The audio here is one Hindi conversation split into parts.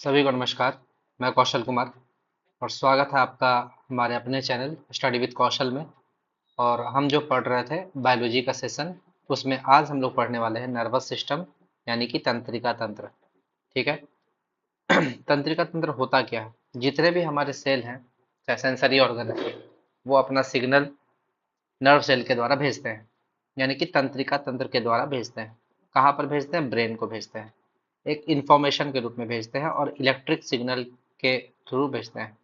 सभी को नमस्कार। मैं कौशल कुमार और स्वागत है आपका हमारे अपने चैनल स्टडी विद कौशल में। और हम जो पढ़ रहे थे बायोलॉजी का सेशन, उसमें आज हम लोग पढ़ने वाले हैं नर्वस सिस्टम यानी कि तंत्रिका तंत्र। ठीक है। तंत्रिका तंत्र होता क्या है? जितने भी हमारे सेल हैं, चाहे सेंसरी ऑर्गन है, वो अपना सिग्नल नर्व सेल के द्वारा भेजते हैं, यानी कि तंत्रिका तंत्र के द्वारा भेजते हैं। कहाँ पर भेजते हैं? ब्रेन को भेजते हैं, एक इंफॉर्मेशन के रूप में भेजते हैं और इलेक्ट्रिक सिग्नल के थ्रू भेजते हैं।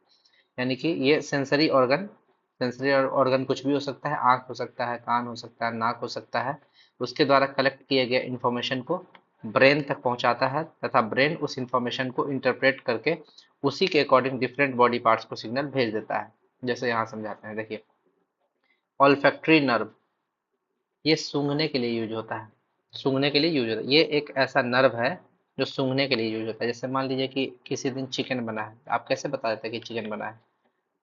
यानी कि ये सेंसरी ऑर्गन कुछ भी हो सकता है, आँख हो सकता है, कान हो सकता है, नाक हो सकता है। उसके द्वारा कलेक्ट किए गए इंफॉर्मेशन को ब्रेन तक पहुंचाता है तथा ब्रेन उस इंफॉर्मेशन को इंटरप्रेट करके उसी के अकॉर्डिंग डिफरेंट बॉडी पार्ट्स को सिग्नल भेज देता है। जैसे यहाँ समझाते हैं, देखिए। ऑल्फैक्टरी नर्व, ये सूंघने के लिए यूज होता है। सूंघने के लिए यूज होता है, ये एक ऐसा नर्व है जो सूंघने के लिए यूज होता है। जैसे मान लीजिए कि किसी दिन चिकन बना है, आप कैसे बता देते हैं कि चिकन बना है?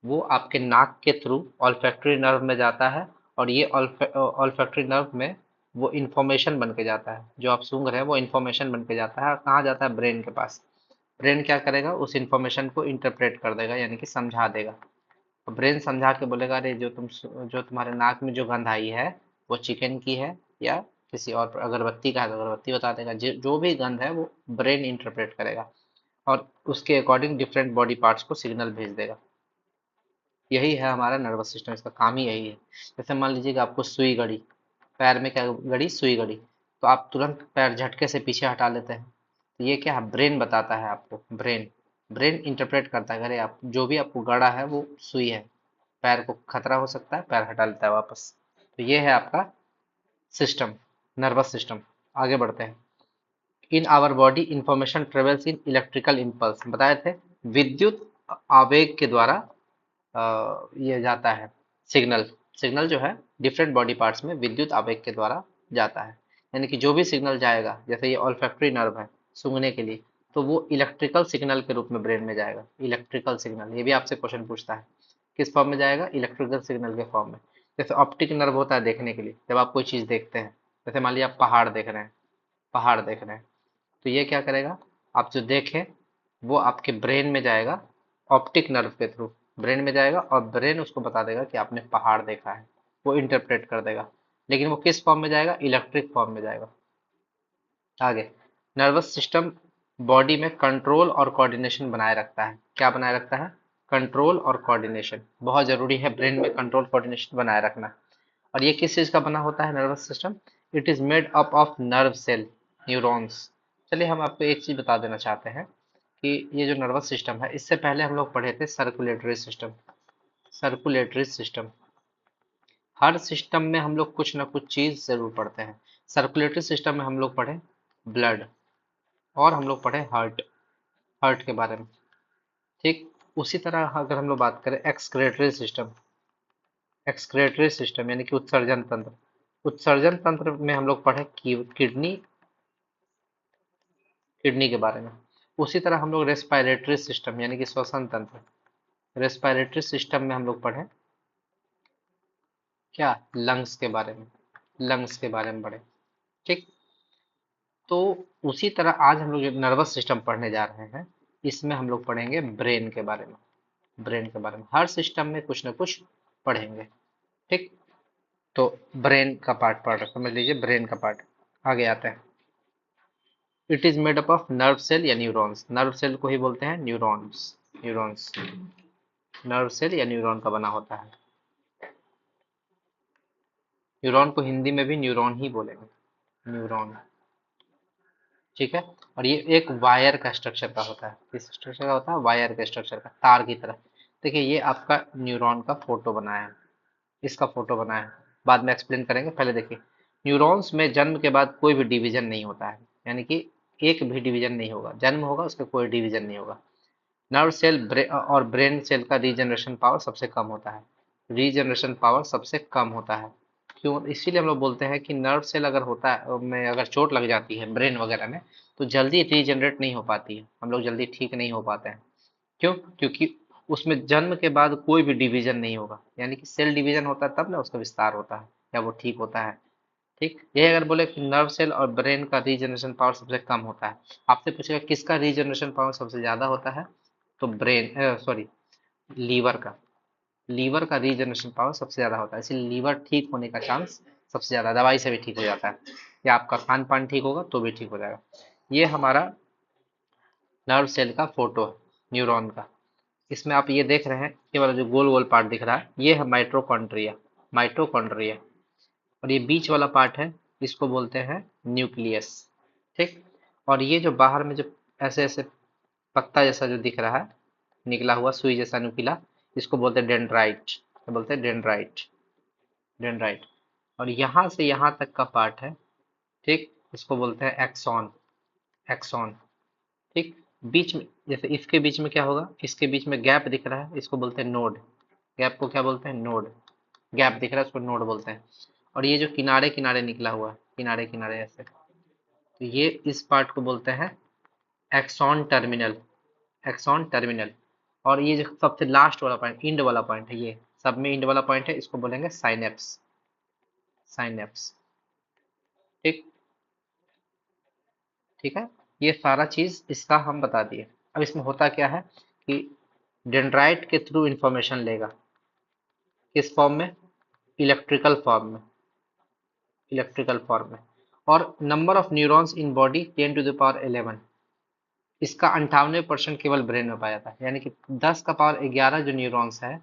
वो आपके नाक के थ्रू ऑल्फैक्टरी नर्व में जाता है और ये ऑल्फैक्टरी नर्व में वो इंफॉर्मेशन बन के जाता है। जो आप सूंघ रहे हैं वो इंफॉर्मेशन बन के जाता है और कहाँ जाता है? ब्रेन के पास। ब्रेन क्या करेगा? उस इंफॉर्मेशन को इंटरप्रेट कर देगा, यानी कि समझा देगा। तो ब्रेन समझा के बोलेगा, अरे जो तुम्हारे नाक में जो गंध आई है वो चिकन की है या किसी और अगरबत्ती का है, तो अगरबत्ती बता देगा। जो भी गंध है वो ब्रेन इंटरप्रेट करेगा और उसके अकॉर्डिंग डिफरेंट बॉडी पार्ट्स को सिग्नल भेज देगा। यही है हमारा नर्वस सिस्टम, इसका काम ही यही है। जैसे मान लीजिए कि आपको सुई गड़ी, पैर में क्या गड़ी? सुई गड़ी। तो आप तुरंत पैर झटके से पीछे हटा लेते हैं। तो ये क्या है? ब्रेन बताता है आपको। ब्रेन ब्रेन इंटरप्रेट करता है, अरे आप जो भी आपको गड़ा है वो सुई है, पैर को खतरा हो सकता है, पैर हटा लेता है वापस। तो ये है आपका सिस्टम, नर्वस सिस्टम। आगे बढ़ते हैं। In our body information travels in electrical impulse, बताए थे। विद्युत आवेग के द्वारा ये जाता है सिग्नल। सिग्नल जो है डिफरेंट बॉडी पार्ट्स में विद्युत आवेग के द्वारा जाता है। यानी कि जो भी सिग्नल जाएगा, जैसे ये ऑल्फैक्टरी नर्व है सूंघने के लिए, तो वो इलेक्ट्रिकल सिग्नल के रूप में ब्रेन में जाएगा। इलेक्ट्रिकल सिग्नल, ये भी आपसे क्वेश्चन पूछता है, किस फॉर्म में जाएगा? इलेक्ट्रिकल सिग्नल के फॉर्म में। जैसे ऑप्टिक नर्व होता है देखने के लिए, जब आप कोई चीज़ देखते हैं, जैसे मान लिया आप पहाड़ देख रहे हैं, पहाड़ देख रहे हैं, तो ये क्या करेगा? आप जो देखें वो आपके ब्रेन में जाएगा, ऑप्टिक नर्व के थ्रू ब्रेन में जाएगा और ब्रेन उसको बता देगा कि आपने पहाड़ देखा है। वो इंटरप्रेट कर देगा, लेकिन वो किस फॉर्म में जाएगा? इलेक्ट्रिक फॉर्म में जाएगा। आगे, नर्वस सिस्टम बॉडी में कंट्रोल और कोऑर्डिनेशन बनाए रखता है। क्या बनाए रखता है? कंट्रोल और कोऑर्डिनेशन। बहुत जरूरी है ब्रेन में कंट्रोल कोऑर्डिनेशन बनाए रखना। और ये किस चीज का बना होता है nervous system? It is made up of nerve cell, neurons. चलिए हम आपको एक चीज बता देना चाहते हैं कि ये जो नर्वस सिस्टम है, इससे पहले हम लोग पढ़े थे सर्कुलेटरी सिस्टम। सर्कुलेटरी सिस्टम, हर सिस्टम में हम लोग कुछ ना कुछ चीज जरूर पढ़ते हैं। सर्कुलेटरी सिस्टम में हम लोग पढ़े ब्लड, और हम लोग पढ़े हार्ट, हार्ट के बारे में। ठीक। उसी तरह अगर हम लोग बात करें एक्सक्रेटरी सिस्टम, एक्सक्रेटरी सिस्टम यानी कि उत्सर्जन तंत्र, उत्सर्जन तंत्र में हम लोग पढ़े किडनी, किडनी के बारे में। उसी तरह हम लोग रेस्पिरेटरी सिस्टम यानी कि श्वसन तंत्र, रेस्पिरेटरी सिस्टम में हम लोग पढ़े क्या? लंग्स के बारे में, लंग्स के बारे में पढ़े। ठीक। तो उसी तरह आज हम लोग जो नर्वस सिस्टम पढ़ने जा रहे हैं, इसमें हम लोग पढ़ेंगे ब्रेन के बारे में। ब्रेन के बारे में हर सिस्टम में कुछ ना कुछ पढ़ेंगे। ठीक। तो ब्रेन का पार्ट पढ़ समझ लीजिए, ब्रेन का पार्ट। आगे आते हैं। It is made up of nerve cell या न्यूरॉन्स, नर्व सेल को ही बोलते हैं न्यूरॉन्स। न्यूरॉन्स, नर्व सेल या न्यूरॉन का बना होता है। न्यूरॉन को हिंदी में भी न्यूरॉन ही बोलेंगे, न्यूरॉन। ठीक है। और ये एक वायर का स्ट्रक्चर का होता है। किस स्ट्रक्चर का होता है? वायर के स्ट्रक्चर का, तार की तरह। देखिए ये आपका न्यूरॉन का फोटो बनाया है, इसका फोटो बनाया है, बाद में एक्सप्लेन करेंगे। पहले देखिए, न्यूरॉन्स में जन्म के बाद कोई भी डिवीजन नहीं होता है, यानी कि एक भी डिवीजन नहीं होगा। जन्म होगा, उसका कोई डिवीजन नहीं होगा। नर्व सेल और ब्रेन सेल का रीजनरेशन पावर सबसे कम होता है, रीजनरेशन पावर सबसे कम होता है। क्यों? इसीलिए हम लोग बोलते हैं कि नर्व सेल अगर होता है में अगर चोट लग जाती है ब्रेन वगैरह में, तो जल्दी रीजनरेट नहीं हो पाती है, हम लोग जल्दी ठीक नहीं हो पाते हैं। क्यों? क्योंकि उसमें जन्म के बाद कोई भी डिवीजन नहीं होगा, यानी कि सेल डिवीजन होता है तब ना उसका विस्तार होता है या वो ठीक होता है। ठीक, ये अगर बोले कि नर्व सेल और ब्रेन का रीजनरेशन पावर सबसे कम होता है, आपसे पूछेगा किसका रीजनरेशन पावर सबसे ज्यादा होता है, तो ब्रेन सॉरी लीवर का, लीवर का रीजनरेशन पावर सबसे ज्यादा होता है। इसलिए लीवर ठीक होने का चांस सबसे ज्यादा, दवाई से भी ठीक हो जाता है, या आपका खान पान ठीक होगा तो भी ठीक हो जाएगा। ये हमारा नर्व सेल का फोटो है, न्यूरॉन का। इसमें आप ये देख रहे हैं, ये वाला जो गोल गोल पार्ट दिख रहा है, ये है माइटोकॉन्ड्रिया, माइटोकॉन्ड्रिया। और ये बीच वाला पार्ट है, इसको बोलते हैं न्यूक्लियस। ठीक, और ये जो बाहर में जो ऐसे ऐसे पत्ता जैसा जो दिख रहा है, निकला हुआ सुई जैसा नुकीला, इसको बोलते हैं डेंड्राइट, बोलते हैं डेंड्राइट, डेंड्राइट। और यहाँ से यहाँ तक का पार्ट है, ठीक, इसको बोलते हैं एक्सॉन, एक्सॉन। ठीक, बीच में जैसे इसके बीच में क्या होगा, इसके बीच में गैप दिख रहा है, इसको बोलते हैं नोड, गैप को क्या बोलते हैं, नोड। गैप दिख रहा है उसको नोड बोलते हैं। और ये जो किनारे किनारे निकला हुआ है, किनारे किनारे ऐसे, तो ये इस पार्ट को बोलते हैं एक्सॉन टर्मिनल, एक्सॉन टर्मिनल। और ये जो सबसे लास्ट वाला पॉइंट, इंड वाला पॉइंट है, ये सब में इंड वाला पॉइंट है, इसको बोलेंगे साइनेप्स, साइनेप्स। ठीक, ठीक है, ये सारा चीज इसका हम बता दिए। अब इसमें होता क्या है कि डेंड्राइट के थ्रू इंफॉर्मेशन लेगा, किस फॉर्म में, इलेक्ट्रिकल फॉर्म में, इलेक्ट्रिकल फॉर्म में। और number of neurons in body 10⁻11, इसका 98% केवल ब्रेन में पाया जाता है, यानी कि 10⁻11 जो न्यूरॉन्स है,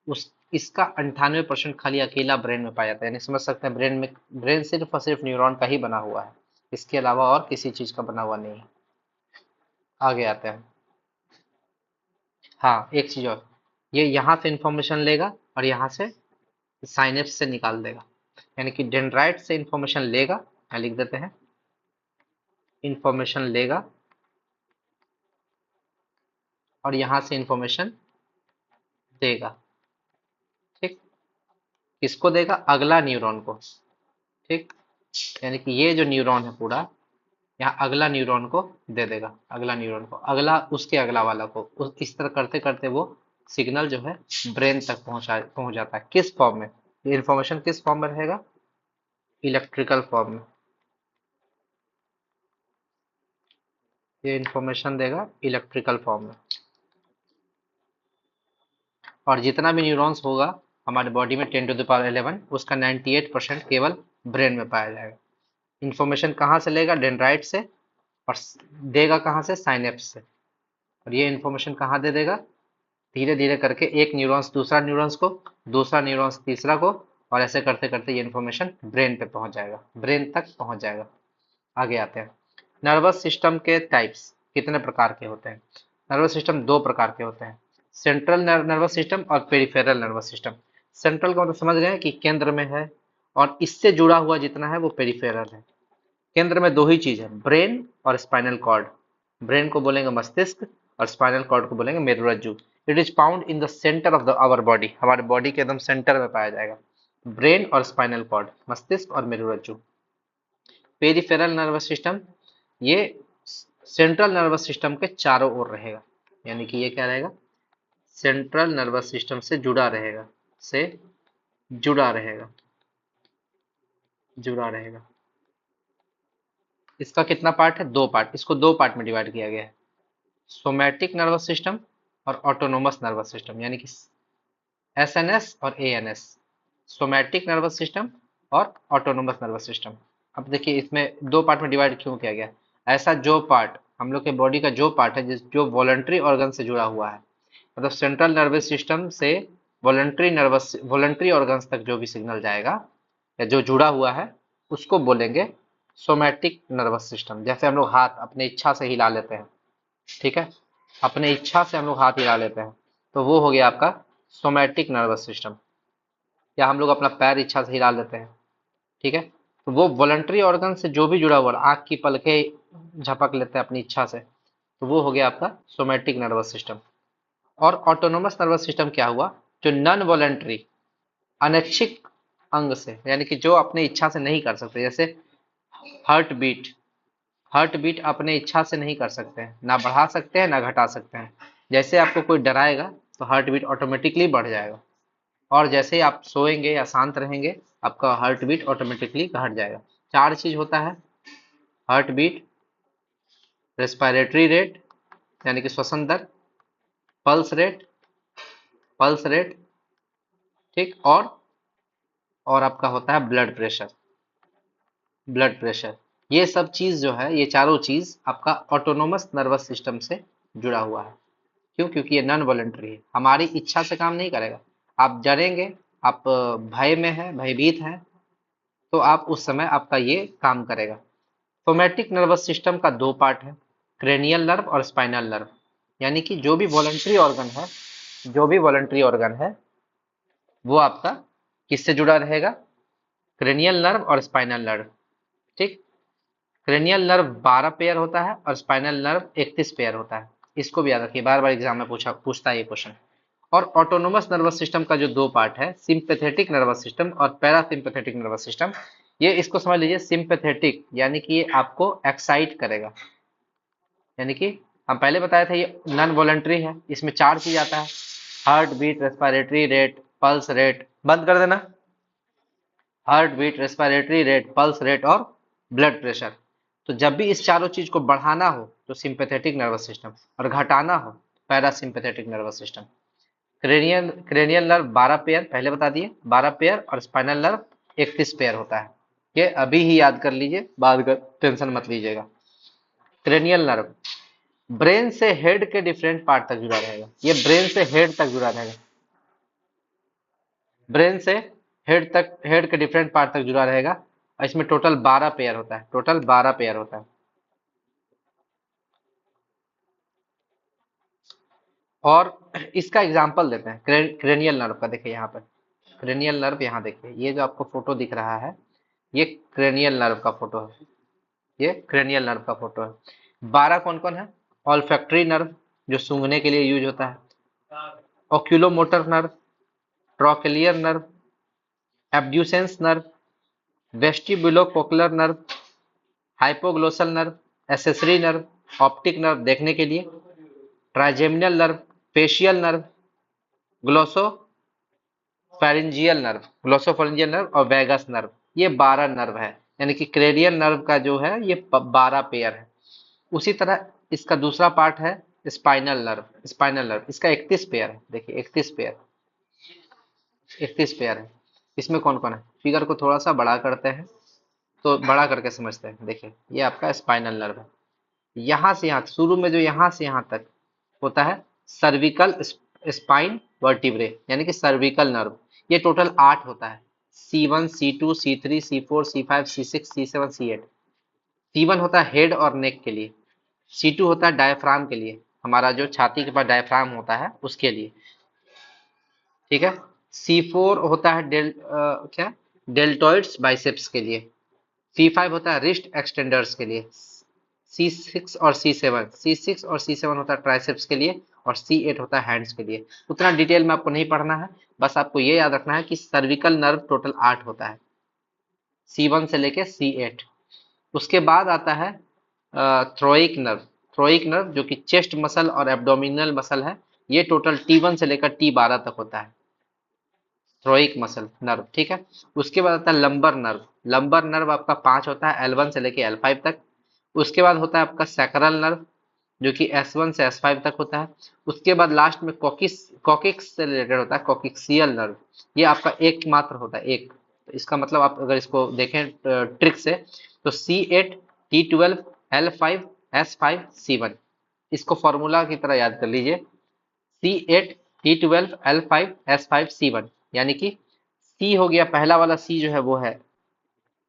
उस इसका 98% खाली अकेला ब्रेन में पाया जाता है। यानी समझ सकते हैं ब्रेन में, ब्रेन सिर्फ और सिर्फ न्यूरॉन का ही बना हुआ है, इसके अलावा और किसी चीज का बना हुआ नहीं है। आगे आते हैं। हाँ, एक चीज और, ये यहाँ से इंफॉर्मेशन लेगा और यहाँ से साइनेप्स से निकाल देगा। यानी कि डेंड्राइट से इंफॉर्मेशन लेगा, यहाँ लिख देते हैं, इंफॉर्मेशन लेगा और यहाँ से इंफॉर्मेशन देगा। ठीक, किसको देगा, अगला न्यूरॉन को। ठीक, यानी कि ये जो न्यूरॉन है पूरा, यहाँ अगला न्यूरॉन को दे देगा, अगला न्यूरॉन को, अगला उसके अगला वाला को, इस तरह करते करते वो सिग्नल जो है ब्रेन तक पहुंच जाता है। किस फॉर्म में, ये इंफॉर्मेशन किस फॉर्म में रहेगा, इलेक्ट्रिकल फॉर्म में। ये इंफॉर्मेशन देगा इलेक्ट्रिकल फॉर्म में। और जितना भी न्यूरॉन्स होगा हमारे बॉडी में 10⁻11, उसका 98% केवल ब्रेन में पाया जाएगा। इंफॉर्मेशन कहाँ से लेगा, डेंड्राइट से, और देगा कहाँ से, साइनेप्स से। और ये इंफॉर्मेशन कहाँ दे देगा, धीरे धीरे करके एक न्यूरॉन्स दूसरा न्यूरॉन्स को, दूसरा न्यूरॉन्स तीसरा को, और ऐसे करते करते ये इन्फॉर्मेशन ब्रेन पे पहुंच जाएगा, ब्रेन तक पहुंच जाएगा। आगे आते हैं, नर्वस सिस्टम के टाइप्स कितने प्रकार के होते हैं। नर्वस सिस्टम दो प्रकार के होते हैं, सेंट्रल नर्वस सिस्टम और पेरिफेरल नर्वस सिस्टम। सेंट्रल का मतलब समझ गए कि केंद्र में है, और इससे जुड़ा हुआ जितना है वो पेरिफेरल है। केंद्र में दो ही चीज है, ब्रेन और स्पाइनल कॉर्ड। ब्रेन को बोलेंगे मस्तिष्क और स्पाइनल कॉर्ड को बोलेंगे मेरुरज्जु। It is found in the centre of the our body, हमारे बॉडी के एकदम सेंटर में पाया जाएगा, ब्रेन और स्पाइनल कॉर्ड, मस्तिष्क और मेरुरज्जु। पेरिफेरल नर्वस सिस्टम, ये सेंट्रल नर्वस सिस्टम के चारों ओर रहेगा, यानी कि ये क्या रहेगा, सेंट्रल नर्वस सिस्टम से जुड़ा रहेगा, से जुड़ा रहेगा, जुड़ा रहेगा। इसका कितना पार्ट है, दो पार्ट, इसको दो पार्ट में डिवाइड किया गया है, सोमैटिक नर्वस सिस्टम और ऑटोनोमस नर्वस सिस्टम, यानी कि एसएनएस और एएनएस, सोमैटिक नर्वस सिस्टम और ऑटोनोमस नर्वस सिस्टम। अब देखिए इसमें दो पार्ट में डिवाइड क्यों किया गया, ऐसा जो पार्ट हम लोग के बॉडी का जो पार्ट है जो वॉलंटरी ऑर्गन से जुड़ा हुआ है, मतलब सेंट्रल नर्वस सिस्टम से वॉलंटरी ऑर्गन्स तक जो भी सिग्नल जाएगा या जो जुड़ा हुआ है, उसको बोलेंगे सोमैटिक नर्वस सिस्टम। जैसे हम लोग हाथ अपने इच्छा से हिला लेते हैं, ठीक है, अपने इच्छा से हम लोग हाथ हिला लेते हैं, तो वो हो गया आपका सोमैटिक नर्वस सिस्टम। या हम लोग अपना पैर इच्छा से हिला लेते हैं, ठीक है, तो वो वॉलंटरी ऑर्गन से जो भी जुड़ा हुआ, आँख की पलके झपक लेते हैं अपनी इच्छा से, तो वो हो गया आपका सोमैटिक नर्वस सिस्टम। और ऑटोनोमस नर्वस सिस्टम क्या हुआ, जो नॉन वॉलंटरी, अनैच्छिक अंग से, यानी कि जो अपने इच्छा से नहीं कर सकते, जैसे हार्ट बीट, हार्ट बीट अपने इच्छा से नहीं कर सकते हैं, ना बढ़ा सकते हैं ना घटा सकते हैं। जैसे आपको कोई डराएगा तो हार्ट बीट ऑटोमेटिकली बढ़ जाएगा, और जैसे ही आप सोएंगे या शांत रहेंगे आपका हार्ट बीट ऑटोमेटिकली घट जाएगा। चार चीज होता है, हार्ट बीट, रेस्पिरेटरी रेट यानी कि श्वसन दर, पल्स रेट, पल्स रेट, ठीक, और आपका होता है ब्लड प्रेशर, ब्लड प्रेशर। ये सब चीज जो है, ये चारों चीज आपका ऑटोनोमस नर्वस सिस्टम से जुड़ा हुआ है। क्यों? क्योंकि ये नॉन वॉलंटरी है, हमारी इच्छा से काम नहीं करेगा। आप डरेंगे, आप भय में है, भयभीत हैं, तो आप उस समय आपका ये काम करेगा। सोमैटिक नर्वस सिस्टम का दो पार्ट है, क्रेनियल नर्व और स्पाइनल नर्व। यानी कि जो भी वॉलंटरी ऑर्गन है, जो भी वॉलंटरी ऑर्गन है वो आपका किससे जुड़ा रहेगा? क्रेनियल नर्व और स्पाइनल नर्व, ठीक। क्रेनियल नर्व 12 पेयर होता है और स्पाइनल नर्व 31 पेयर होता है। इसको भी याद रखिए, बार बार एग्जाम में पूछता है ये क्वेश्चन। और ऑटोनोमस नर्वस सिस्टम का जो दो पार्ट है, सिंपैथेटिक नर्वस सिस्टम और पैरासिम्पैथेटिक नर्वस सिस्टम। ये इसको समझ लीजिए, सिंपैथेटिक यानी कि ये आपको एक्साइट करेगा, यानी कि हम पहले बताया था ये नॉन वॉलंटरी है, इसमें चार चीज आता है, heart beat, respiratory rate, pulse rate, बंद कर देना, heart beat, respiratory rate, pulse rate और ब्लड प्रेशर। तो जब भी इस चारों चीज को बढ़ाना हो तो सिंपैथेटिक नर्वस सिस्टम, और घटाना हो parasympathetic nervous system. Cranial cranial nerve 12 pair पहले बता दिए, 12 पेयर, और स्पाइनल नर्व 31 पेयर होता है। ये अभी ही याद कर लीजिए, बाद का टेंशन मत लीजिएगा। क्रेनियल नर्व ब्रेन से हेड के डिफरेंट पार्ट तक जुड़ा रहेगा, ये ब्रेन से हेड तक जुड़ा रहेगा, ब्रेन से हेड तक, हेड के डिफरेंट पार्ट तक जुड़ा रहेगा। और इसमें टोटल 12 पेयर होता है, टोटल 12 पेयर होता है। और इसका एग्जांपल देते हैं क्रेनियल नर्व का। देखिए यहाँ पर क्रेनियल नर्व, यहाँ देखिए ये जो आपको फोटो दिख रहा है, ये क्रेनियल नर्व का फोटो है, ये क्रेनियल नर्व का फोटो है। 12 कौन कौन है? ऑल्फैक्टरी नर्व जो सूंघने के लिए यूज होता है, oculomotor nerve, trochlear nerve, abducens nerve, vestibulocochlear nerve, hypoglossal nerve, accessory nerve, optic nerve देखने के लिए, trigeminal nerve, facial nerve, glosso glossopharyngeal nerve और वेगस नर्व। ये 12 नर्व है, यानी कि क्रेनियल नर्व का जो है ये 12 पेयर है। उसी तरह इसका दूसरा पार्ट है स्पाइनल नर्व, स्पाइनल नर्व इसका 31 पेयर है। देखिए 31 पेयर, 31 पेयर है। इसमें कौन कौन है? फिगर को थोड़ा सा बड़ा करते हैं तो बड़ा करके समझते हैं। देखिए ये आपका स्पाइनल नर्व है, यहाँ से यहाँ शुरू में जो यहाँ से यहाँ तक होता है सर्विकल स्पाइन वर्टिब्रे, यानी कि सर्विकल नर्व। ये टोटल 8 होता है, C1, C2, C3, C4, C5, C6, C7, C8। C1 होता है हेड और नेक के लिए, C2 होता है डायफ्राम के लिए, हमारा जो छाती के पास डायफ्राम होता है उसके लिए, ठीक है। C4 होता है क्या, डेल्टॉइड्स बाइसेप्स के लिए। C5 होता है रिस्ट एक्सटेंडर्स के लिए। C6 और C7 होता है ट्राइसेप्स के लिए, और C8 होता है हैंड्स के लिए। उतना डिटेल में आपको नहीं पढ़ना है, बस आपको ये याद रखना है कि सर्विकल नर्व टोटल 8 होता है, C1 से लेके C8। उसके बाद आता है थ्रोइक नर्व, थ्रोइक नर्व जो कि चेस्ट मसल और एब्डोमिनल मसल है। ये टोटल T1 से लेकर T12 तक होता है, थ्रोइक मसल नर्व, ठीक है। उसके बाद आता है लंबर नर्व, लंबर नर्व आपका 5 होता है, L1 से लेके L5 तक। उसके बाद होता है आपका सैक्रल नर्व जो कि S1 से S5 तक होता है। उसके बाद लास्ट में कॉकिक्स से रिलेटेड होता है, कॉकिक्सियल नर्व। ये आपका एक मात्र होता है, एक। तो इसका मतलब आप अगर इसको देखें ट्रिक से, तो C8, T12, L5, S5, C1, इसको फॉर्मूला की तरह याद कर लीजिए, C8, T12, L5, S5, C1। यानी कि C हो गया, पहला वाला C जो है वो है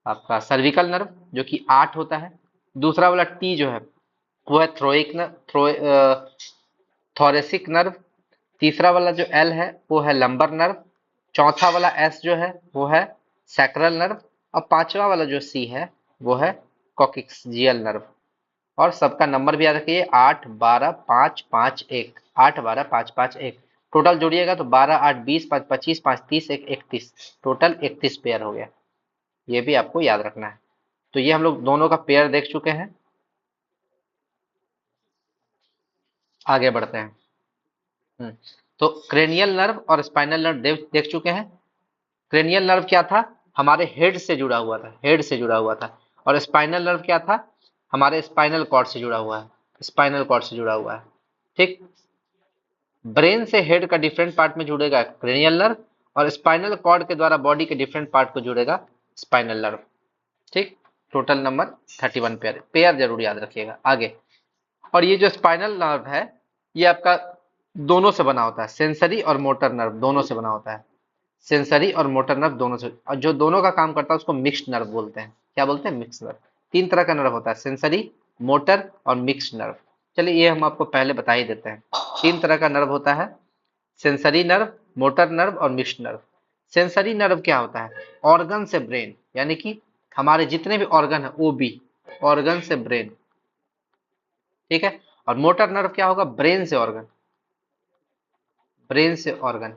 आपका सर्विकल नर्व जो कि 8 होता है। दूसरा वाला T जो है वो है थोरेसिक नर्व। तीसरा वाला जो L है वो है लंबर नर्व। चौथा वाला S जो है वो है सैक्रल नर्व। और पांचवा वाला जो C है वो है कॉकिक्सियल नर्व। और सबका नंबर भी याद रखिए, 8, 12, 5, 5, 1, 8, 12, 5, 5, 1। टोटल जोड़िएगा तो 12, 8, 20, 5, 25, 5, 30, 1, 31, टोटल 31 पेयर हो गया। ये भी आपको याद रखना है। तो ये हम लोग दोनों का पेयर देख चुके हैं। आगे बढ़ते हैं। तो क्रेनियल नर्व और स्पाइनल नर्व देख चुके हैं। क्रेनियल नर्व क्या था, हमारे हेड से जुड़ा हुआ था, हेड से जुड़ा हुआ था। और स्पाइनल नर्व क्या था, हमारे स्पाइनल कॉर्ड से जुड़ा हुआ है, स्पाइनल कॉर्ड से जुड़ा हुआ है। ठीक, ब्रेन से हेड का डिफरेंट पार्ट में जुड़ेगा क्रेनियल नर्व, और स्पाइनल कॉर्ड के द्वारा बॉडी के डिफरेंट पार्ट को जुड़ेगा स्पाइनल नर्व। ठीक, टोटल नंबर 31 पेयर, पेयर जरूर याद रखिएगा आगे। और ये जो स्पाइनल नर्व है ये आपका दोनों से बना होता है, सेंसरी और मोटर नर्व दोनों से बना होता है, सेंसरी और मोटर नर्व दोनों से। और जो दोनों का काम करता है उसको मिक्स्ड नर्व बोलते हैं। क्या बोलते हैं, मिक्स्ड नर्व। तीन तरह का नर्व होता है, सेंसरी, मोटर और मिक्स्ड नर्व। चलिए ये हम आपको पहले बता ही देते हैं। तीन तरह का नर्व होता है, सेंसरी नर्व, मोटर नर्व और मिक्स्ड नर्व। सेंसरी नर्व क्या होता है, ऑर्गन से ब्रेन, यानी कि हमारे जितने भी ऑर्गन है ओबी, ऑर्गन से ब्रेन। ठीक है। और मोटर नर्व क्या होगा, ब्रेन से ऑर्गन, ब्रेन से ऑर्गन।